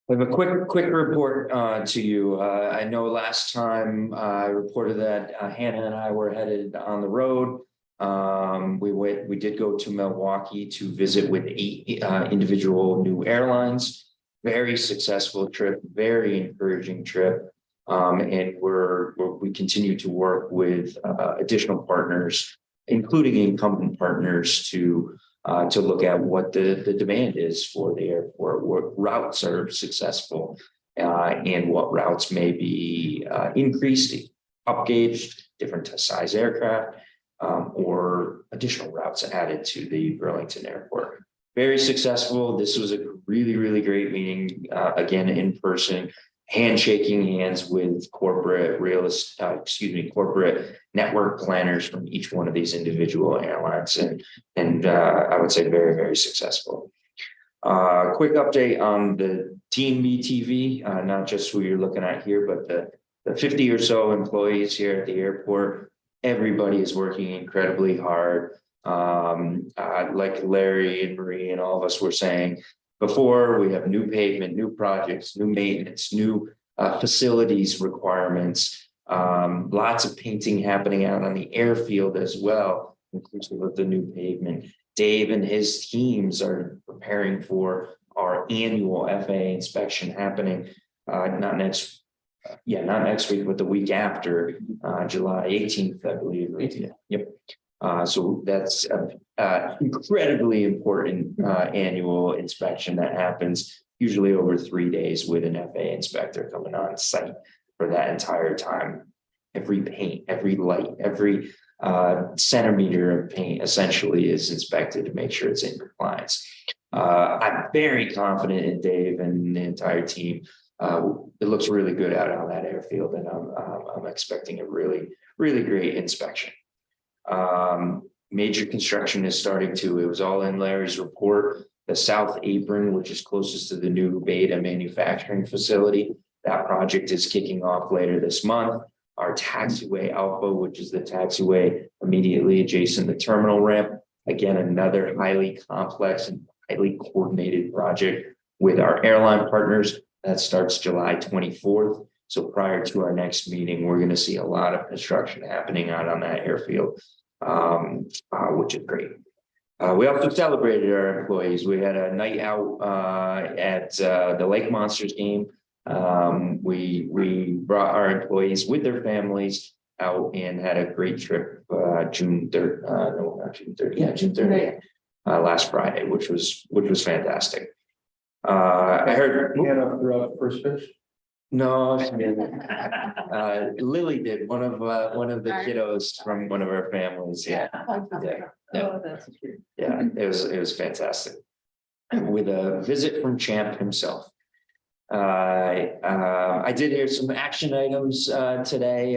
I have a quick report to you. I know last time I reported that Hannah and I were headed on the road. We did go to Milwaukee to visit with 8 individual new airlines. Very successful trip, very encouraging trip. And we continue to work with additional partners, including incumbent partners, to look at what the demand is for the airport, what routes are successful, and what routes may be increased, upgauged, different size aircraft, or additional routes added to the Burlington Airport. Very successful. This was a really, really great meeting, again, in person. handshaking hands with corporate corporate network planners from each one of these individual airlines, and I would say very, very successful. Quick update on the Team BTV, not just who you're looking at here, but the 50 or so employees here at the airport. Everybody is working incredibly hard. Like Larry and Marie and all of us were saying before, we have new pavement, new projects, new maintenance, new facilities requirements, lots of painting happening out on the airfield as well, inclusive of the new pavement. Dave and his teams are preparing for our annual FAA inspection happening, not next week, but the week after, July 18th, I believe. Yep. So that's incredibly important annual inspection that happens usually over 3 days with an FAA inspector coming on site for that entire time. Every paint, every light, every centimeter of paint essentially is inspected to make sure it's in compliance. I'm very confident in Dave and the entire team. It looks really good out on that airfield, and I'm expecting a really, really great inspection. Major construction is starting to, it was all in Larry's report. The South Apron, which is closest to the new Beta manufacturing facility, that project is kicking off later this month. Our taxiway Alpha, which is the taxiway immediately adjacent to the terminal ramp. Again, another highly complex and highly coordinated project with our airline partners that starts July 24th. So prior to our next meeting, we're going to see a lot of construction happening out on that airfield, which is great. We also celebrated our employees. We had a night out at the Lake Monsters game. We brought our employees with their families out and had a great trip June 30th, last Friday, which was fantastic. I heard first fish. No, Lily did, one of the kiddos from one of our families. Yeah. Oh, that's cute. Yeah, it was fantastic. With a visit from Champ himself. I did hear some action items today,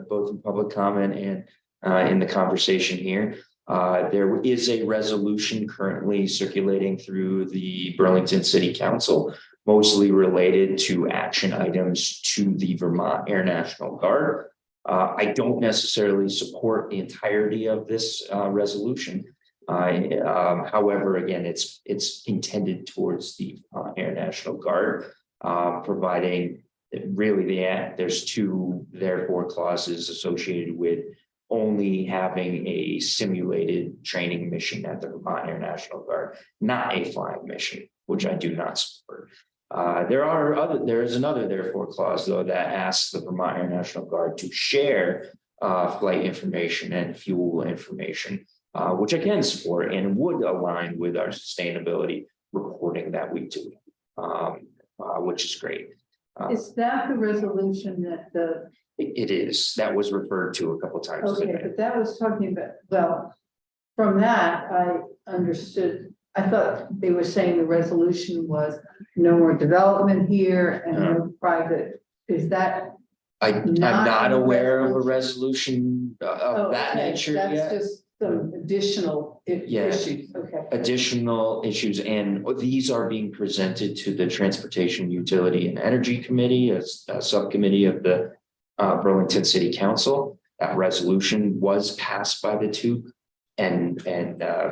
both in public comment and in the conversation here. There is a resolution currently circulating through the Burlington City Council, mostly related to action items to the Vermont Air National Guard. I don't necessarily support the entirety of this resolution. However, again, it's intended towards the Air National Guard, providing really there's two therefore clauses associated with only having a simulated training mission at the Vermont Air National Guard, not a flying mission, which I do not support. There is another therefore clause though that asks the Vermont Air National Guard to share flight information and fuel information, which I can support and would align with our sustainability reporting that we do, which is great. Is that the resolution that it is, that was referred to a couple times okay, today. but that was talking about, well, from that, I understood, I thought they were saying the resolution was no more development here and no private, is that? I'm not aware of a resolution of that okay, nature that's yet. just some additional issues, okay. Additional issues, and these are being presented to the Transportation, Utility and Energy Committee, as a subcommittee of the Burlington City Council. That resolution was passed by the two and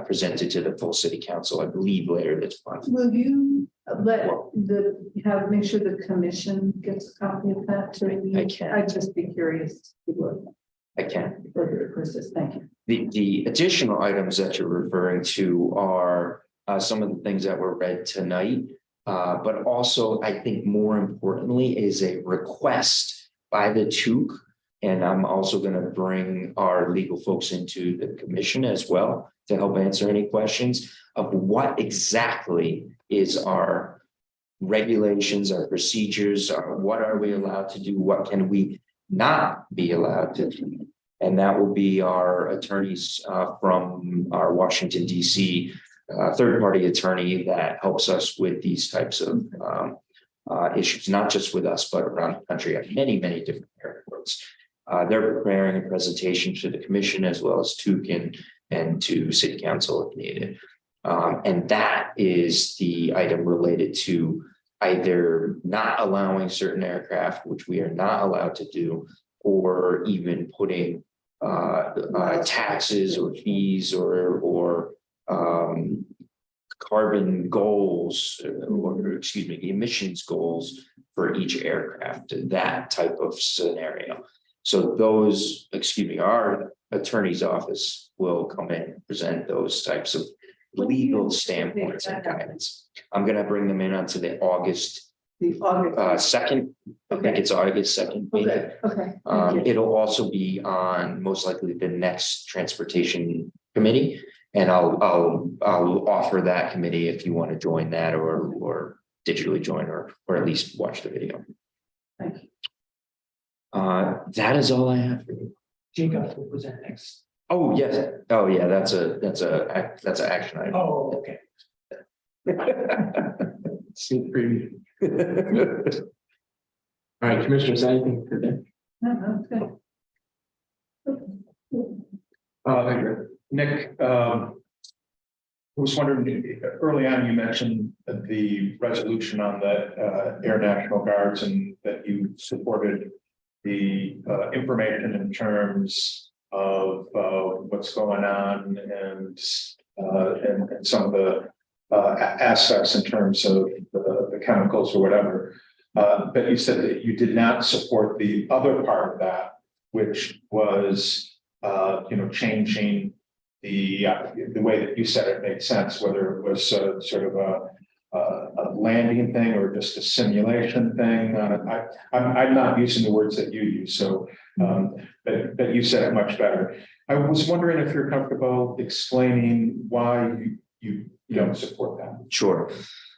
presented to the full City Council, I believe, later this month. Will you make sure the commission gets a copy of that too? I can. I'd just be curious. I can. Thank you. The additional items that you're referring to are some of the things that were read tonight, but also I think more importantly is a request by the TUC, and I'm also going to bring our legal folks into the commission as well to help answer any questions of what exactly is our regulations, our procedures, what are we allowed to do, what can we not be allowed to do. And that will be our attorneys from our Washington, D.C. Third-party attorney that helps us with these types of issues, not just with us, but around the country at many, many different airports. They're preparing a presentation to the commission as well as to and to city council if needed. And that is the item related to either not allowing certain aircraft, which we are not allowed to do, or even putting taxes or fees or carbon goals, or excuse me, emissions goals for each aircraft, that type of scenario. So those, excuse me, our attorney's office will come in and present those types of legal standpoints and guidance. I'm going to bring them in onto the August 2nd. I think it's August 2nd. Okay, okay. It'll also be on most likely the next transportation committee. And I'll offer that committee if you want to join that or digitally join or at least watch the video. Thank you. That is all I have for you. Jacob will present next. Oh, yes. Oh, yeah, that's an action item. Oh, okay. Sneak preview. All right, commissioners, anything for them? No, that's good. Nick, I was wondering, early on, you mentioned the resolution on the Air National Guards and that you supported the information in terms of what's going on and some of the aspects in terms of the chemicals or whatever. But you said that you did not support the other part of that, which was changing the way that you said it made sense, whether it was sort of a landing thing or just a simulation thing. I'm not using the words that you use, so but you said it much better. I was wondering if you're comfortable explaining why you don't support that. Sure.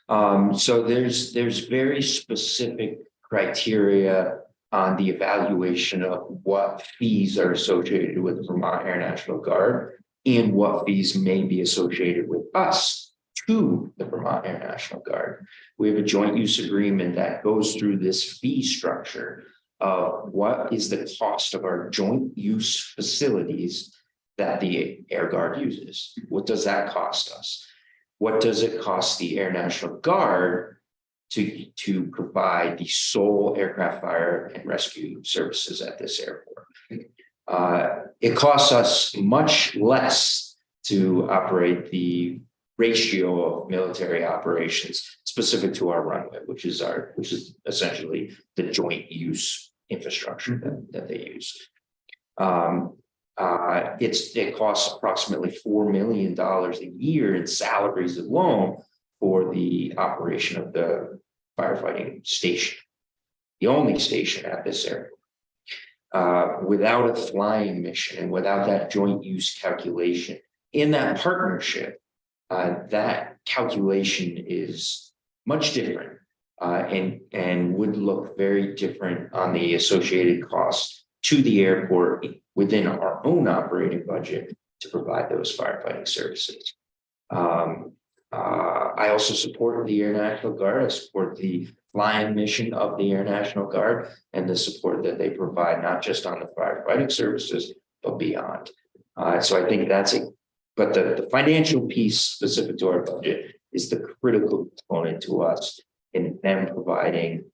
So there's very specific criteria on the evaluation of what fees are associated with the Vermont Air National Guard and what fees may be associated with us to the Vermont Air National Guard. We have a joint use agreement that goes through this fee structure of what is the cost of our joint use facilities that the Air Guard uses. What does that cost us? What does it cost the Air National Guard to provide the sole aircraft fire and rescue services at this airport? It costs us much less to operate the ratio of military operations specific to our runway, which is essentially the joint use infrastructure that they use. It costs approximately $4 million a year in salaries alone for the operation of the firefighting station, the only station at this airport. Without a flying mission and without that joint use calculation in that partnership, that calculation is much different and would look very different on the associated costs to the airport within our own operating budget to provide those firefighting services. I also support the Air National Guard. I support the flying mission of the Air National Guard and the support that they provide, not just on the firefighting services, but beyond. So I think that's it. But the financial piece specific to our budget is the critical component to us in them providing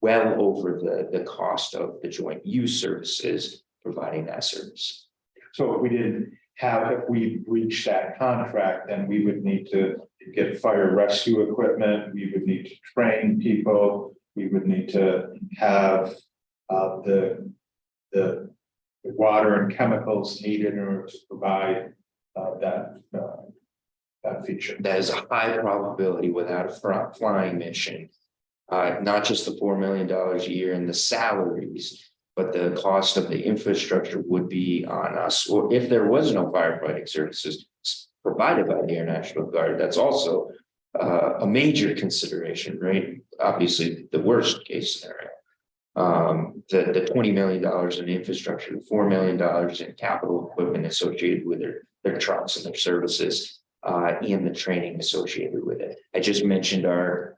well over the cost of the joint use services, providing that service. So if we breached that contract, then we would need to get fire rescue equipment, we would need to train people, we would need to have the water and chemicals needed in order to provide that feature. That is a high probability without a flying mission. Not just the $4 million a year in the salaries, but the cost of the infrastructure would be on us. Or if there was no firefighting services provided by the Air National Guard, that's also a major consideration, right? Obviously, the worst case scenario. The $20 million in infrastructure, the $4 million in capital equipment associated with their trucks and their services, and the training associated with it. I just mentioned our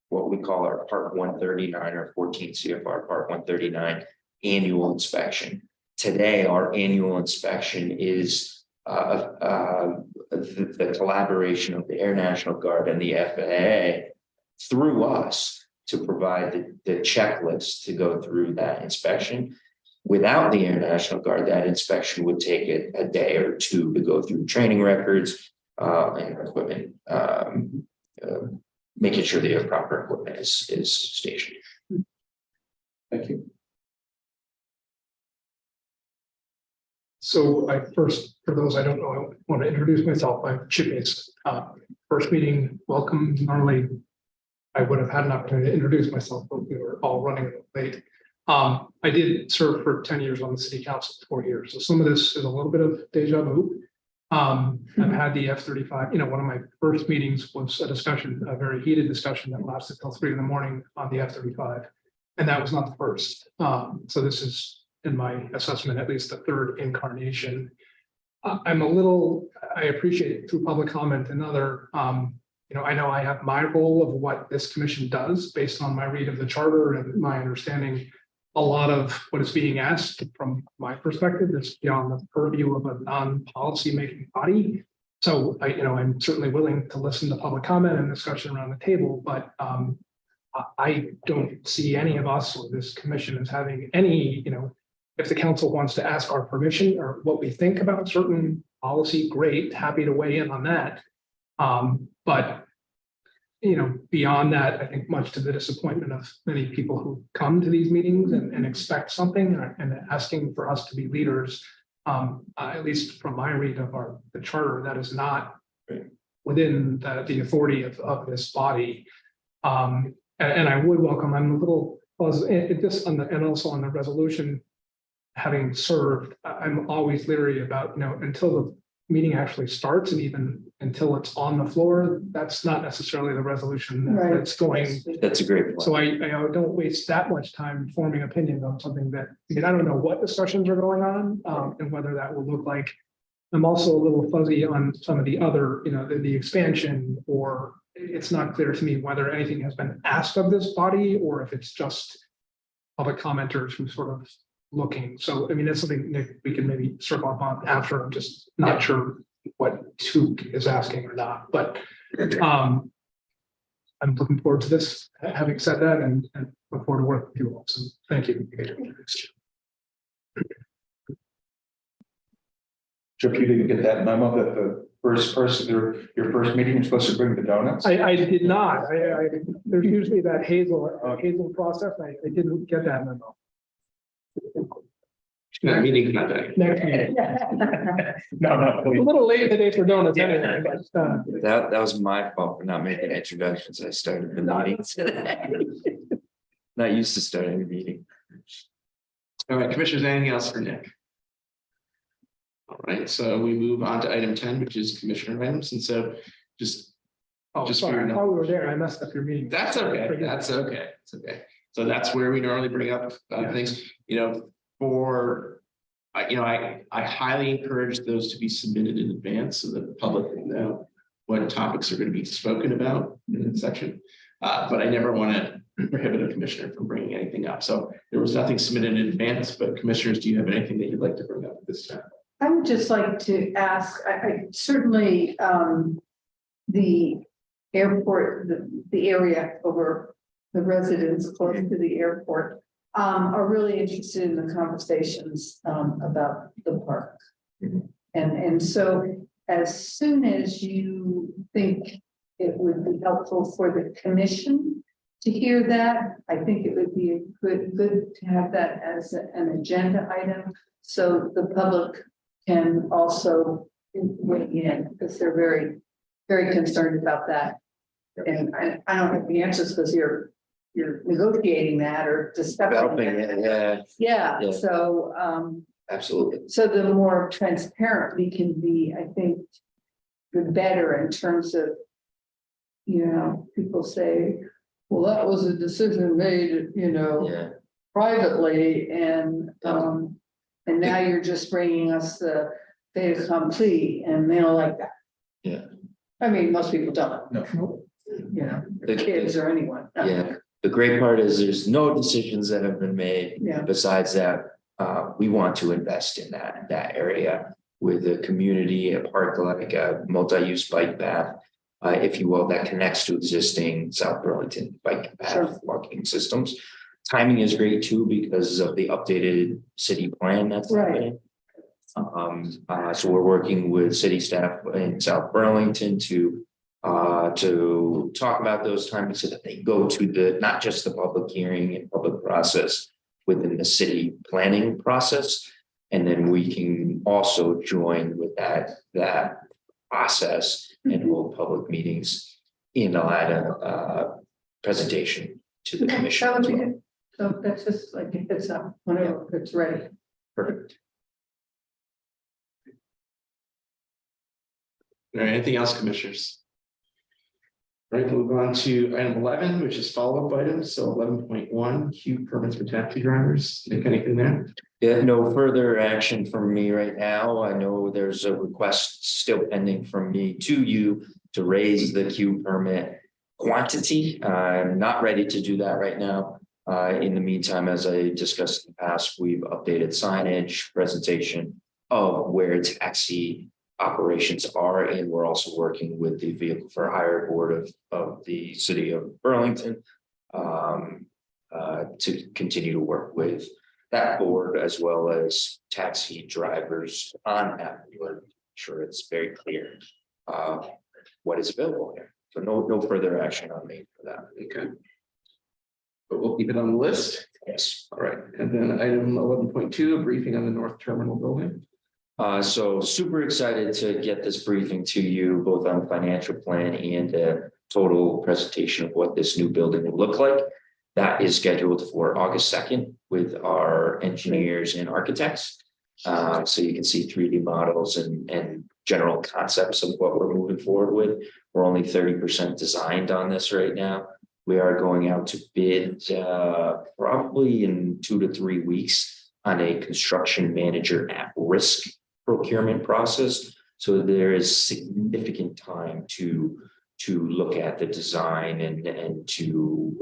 what we call our Part 139 or 14 CFR Part 139 annual inspection. Today, our annual inspection is the collaboration of the Air National Guard and the FAA through us to provide the checklist to go through that inspection. Without the Air National Guard, that inspection would take a day or two to go through training records and equipment, making sure the proper equipment is stationed. Thank you. So first, for those I don't know, I want to introduce myself. I'm Chippies. First meeting, welcome. Normally, I would have had an opportunity to introduce myself, but we were all running late. I did serve for 10 years on the city council, 4 years. So some of this is a little bit of deja vu. I've had the F-35, one of my first meetings was a discussion, a very heated discussion that lasted till 3 a.m. on the F-35. And that was not the first. So this is, in my assessment, at least the third incarnation. I appreciate through public comment and other, I know I have my role of what this commission does based on my read of the charter and my understanding. A lot of what is being asked from my perspective is beyond the purview of a non-policy making body. So I'm certainly willing to listen to public comment and discussion around the table, but I don't see any of us or this commission as having any, if the council wants to ask our permission or what we think about certain policy, great, happy to weigh in on that. But beyond that, I think much to the disappointment of many people who come to these meetings and expect something and asking for us to be leaders, at least from my read of the charter, that is not within the authority of this body. And I would welcome, I'm a little, and also on the resolution, having served, I'm always leery about, until the meeting actually starts and even until it's on the floor, that's not necessarily the resolution that's going. That's a great point. So I don't waste that much time forming opinions on something that, I don't know what discussions are going on and whether that will look like. I'm also a little fuzzy on some of the other, the expansion, or it's not clear to me whether anything has been asked of this body or if it's just public commenters who sort of looking. So, that's something, Nick, we can maybe circle up on after. I'm just not sure what Took is asking or not, but I'm looking forward to this. Having said that, and look forward to working with you all. So thank you. Chip, you didn't get that memo that the first person, your first meeting, you're supposed to bring the donuts? I did not. There's usually that Hazel process. I didn't get that memo. Meeting conduct. Next meeting. No. A little late today for donuts anyway, but That was my fault for not making introductions. I started the meeting today. Not used to starting a meeting. All right, commissioners, anything else for Nick? All right, so we move on to item 10, which is commissioner items. And so just sorry, I thought we were there. I messed up your meeting. That's okay. That's okay. It's okay. So that's where we normally bring up things, I highly encourage those to be submitted in advance so that the public will know what topics are going to be spoken about in that section. But I never want to prohibit a commissioner from bringing anything up. So there was nothing submitted in advance, but commissioners, do you have anything that you'd like to bring up at this time? I would just like to ask, I certainly, the airport, the area over the residents close to the airport are really interested in the conversations about the park. And so as soon as you think it would be helpful for the commission to hear that, I think it would be good to have that as an agenda item so the public can also weigh in because they're very, very concerned about that. And I don't have the answers because you're negotiating that or discussing it. Yeah. So Absolutely. So the more transparent we can be, I think, the better in terms of, people say, well, that was a decision made, privately, and now you're just bringing us the fait accompli, and they don't like that. Yeah. I mean, most people don't. No. you know, The- kids or anyone. Yeah, the great part is there's no decisions that have been made. Yeah. Besides that, we want to invest in that area with a community, a park like a multi-use bike path, if you will, that connects to existing South Burlington bike path walking systems. Timing is great too because of the updated city plan that's happening. So we're working with city staff in South Burlington to talk about those timings so that they go to not just the public hearing and public process within the city planning process. And then we can also join with that process and hold public meetings in a presentation to the commission. That would be good. So that's just like, if it's up, whenever it's ready. Perfect. All right, anything else, commissioners? All right, we'll move on to item 11, which is follow-up items. So 11.1, queue permits for taxi drivers. Nick, anything there? Yeah, no further action from me right now. I know there's a request still pending from me to you to raise the queue permit quantity. I'm not ready to do that right now. In the meantime, as I discussed in the past, we've updated signage, presentation of where taxi operations are, and we're also working with the Vehicle for Hire Board of the City of Burlington to continue to work with that board as well as taxi drivers on that. Sure, it's very clear what is available here. So no further action on me for that. Okay. But we'll keep it on the list. Yes. All right. And then item 11.2, a briefing on the North Terminal building. So super excited to get this briefing to you, both on financial plan and a total presentation of what this new building will look like. That is scheduled for August 2nd with our engineers and architects. So you can see 3D models and general concepts of what we're moving forward with. We're only 30% designed on this right now. We are going out to bid probably in 2 to 3 weeks on a construction manager at risk procurement process. So there is significant time to look at the design and to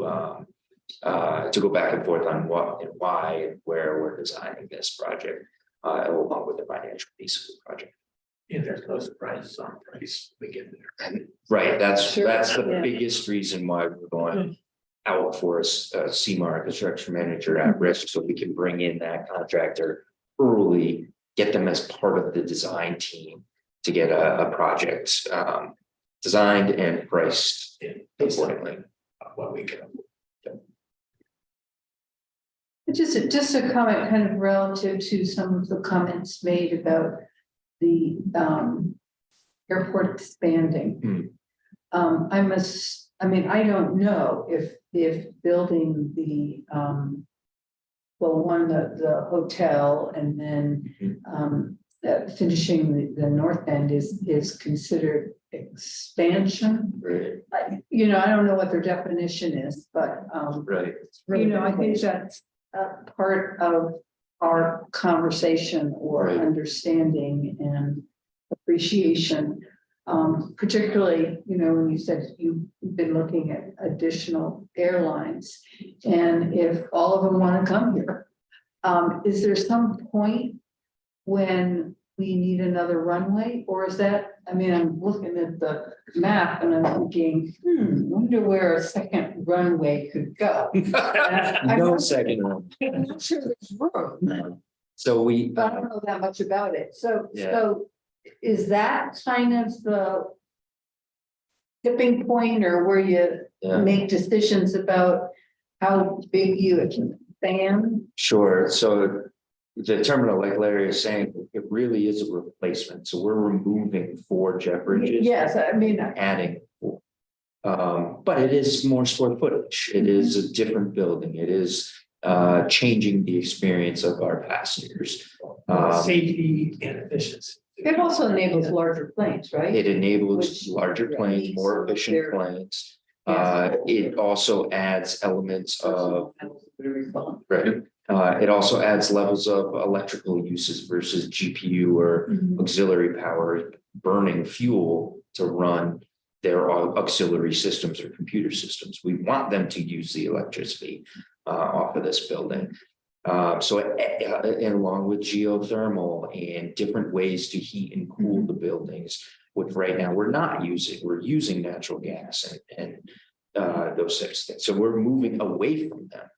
go back and forth on what and why and where we're designing this project, along with the financial piece of the project. If there's no surprises on price, we get there. And right, that's the Yeah. biggest reason why we're going out for a CMAR construction manager at risk, so we can bring in that contractor early, get them as part of the design team to get a project designed and priced accordingly. What we can. Just a comment kind of relative to some of the comments made about the airport expanding. I don't know if building the the hotel and then finishing the north end is considered expansion. Right. I don't know what their definition is, but Right. I think that's part of our conversation or Right. understanding and appreciation. Particularly, when you said you've been looking at additional airlines, and if all of them want to come here, is there some point when we need another runway, or is that, I'm looking at the map and I'm thinking, wonder where a second runway could go. No second one. I'm not sure there's room, So but I don't know that much about it. So is that kind of the tipping point, or where you make decisions about how big you expand? Sure. So the terminal, like Larry is saying, it really is a replacement. So we're removing 4 jet bridges. Yes, Adding 4. But it is more square footage. It is a different building. It is changing the experience of our passengers. Safety and efficiency. It also enables larger planes, right? It enables larger planes, more efficient planes. It also adds elements of, right. It also adds levels of electrical uses versus GPU or auxiliary power burning fuel to run there are auxiliary systems or computer systems. We want them to use the electricity off of this building. And along with geothermal and different ways to heat and cool the buildings, which right now we're not using. We're using natural gas and those types of things. So we're moving away from them.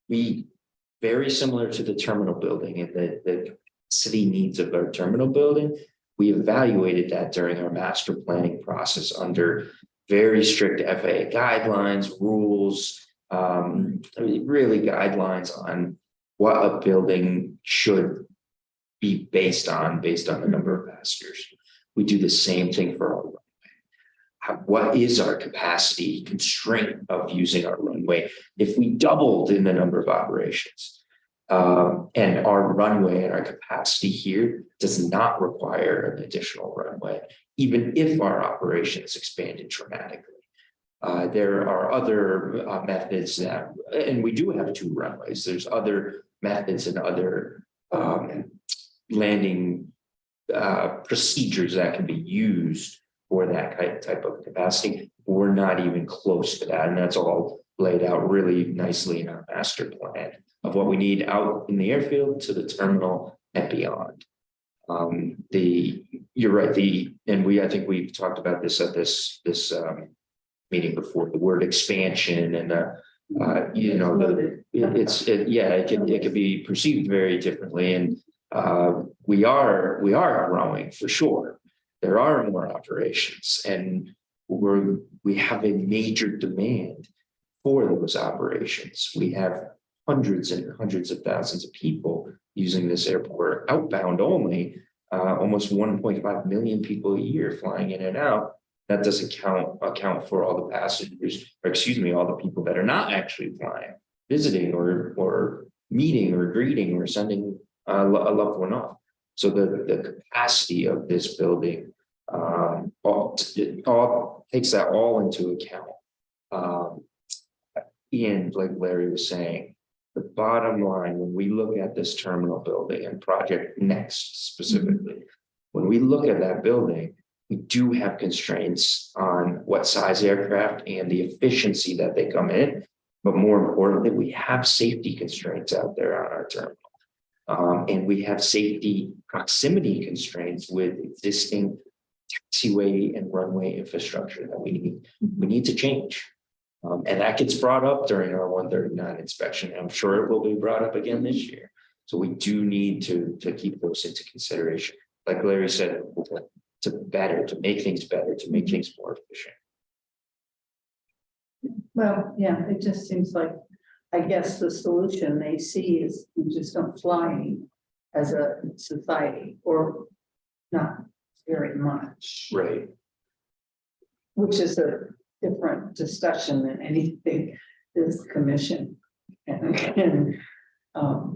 We very similar to the terminal building and the city needs of our terminal building. We evaluated that during our master planning process under very strict FAA guidelines, rules, really guidelines on what a building should be based on the number of passengers. We do the same thing for our runway. What is our capacity constraint of using our runway? If we doubled in the number of operations, and our runway and our capacity here does not require an additional runway, even if our operations expanded dramatically. There are other methods that, and we do have 2 runways. There's other methods and other landing procedures that can be used for that type of capacity. We're not even close to that, and that's all laid out really nicely in our master plan of what we need out in the airfield to the terminal and beyond. You're right. I think we've talked about this at this meeting before. The word expansion and it could be perceived very differently, and we are growing for sure. There are more operations, and we have a major demand for those operations. We have hundreds and hundreds of thousands of people using this airport outbound only, almost 1.5 million people a year flying in and out. That doesn't account for all the passengers, or all the people that are not actually flying, visiting or meeting or greeting or sending a loved one off. So the capacity of this building all takes that all into account. And like Larry was saying, the bottom line, when we look at this terminal building and Project Next specifically, when we look at that building, we do have constraints on what size aircraft and the efficiency that they come in. But more importantly, we have safety constraints out there on our terminal. And we have safety proximity constraints with existing taxiway and runway infrastructure that we need to change. And that gets brought up during our 139 inspection. I'm sure it will be brought up again this year. So we do need to keep those into consideration. Like Larry said, to make things better, to make things more efficient. Well, yeah, it just seems like, I guess the solution they see is we just don't fly as a society, or not very much. Right. Which is a different discussion than anything this commission can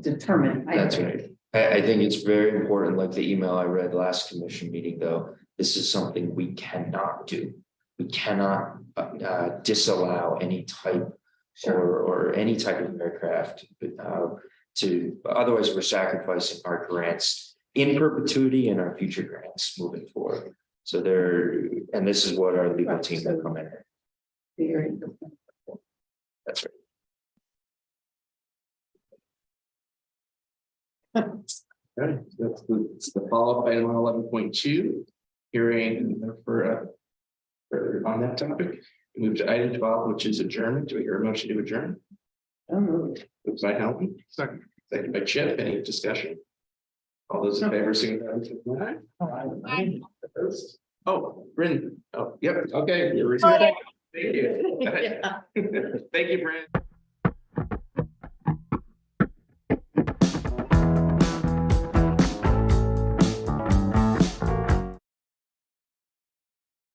determine. That's right. I think it's very important, like the email I read last commission meeting, though, this is something we cannot do. We cannot disallow any type or any type of aircraft otherwise we're sacrificing our grants in perpetuity and our future grants moving forward. So and this is what our legal team will come in. That's right. Okay, that's the follow-up item on 11.2, hearing for on that topic. We move to item 12, which is adjournment. Do we hear a motion to adjourn? Moved by Helen, second by Chip. Any discussion? All those in favor, signify by saying aye. Oh, Bryn. Oh, yep. Okay. Thank you. Thank you, Bryn.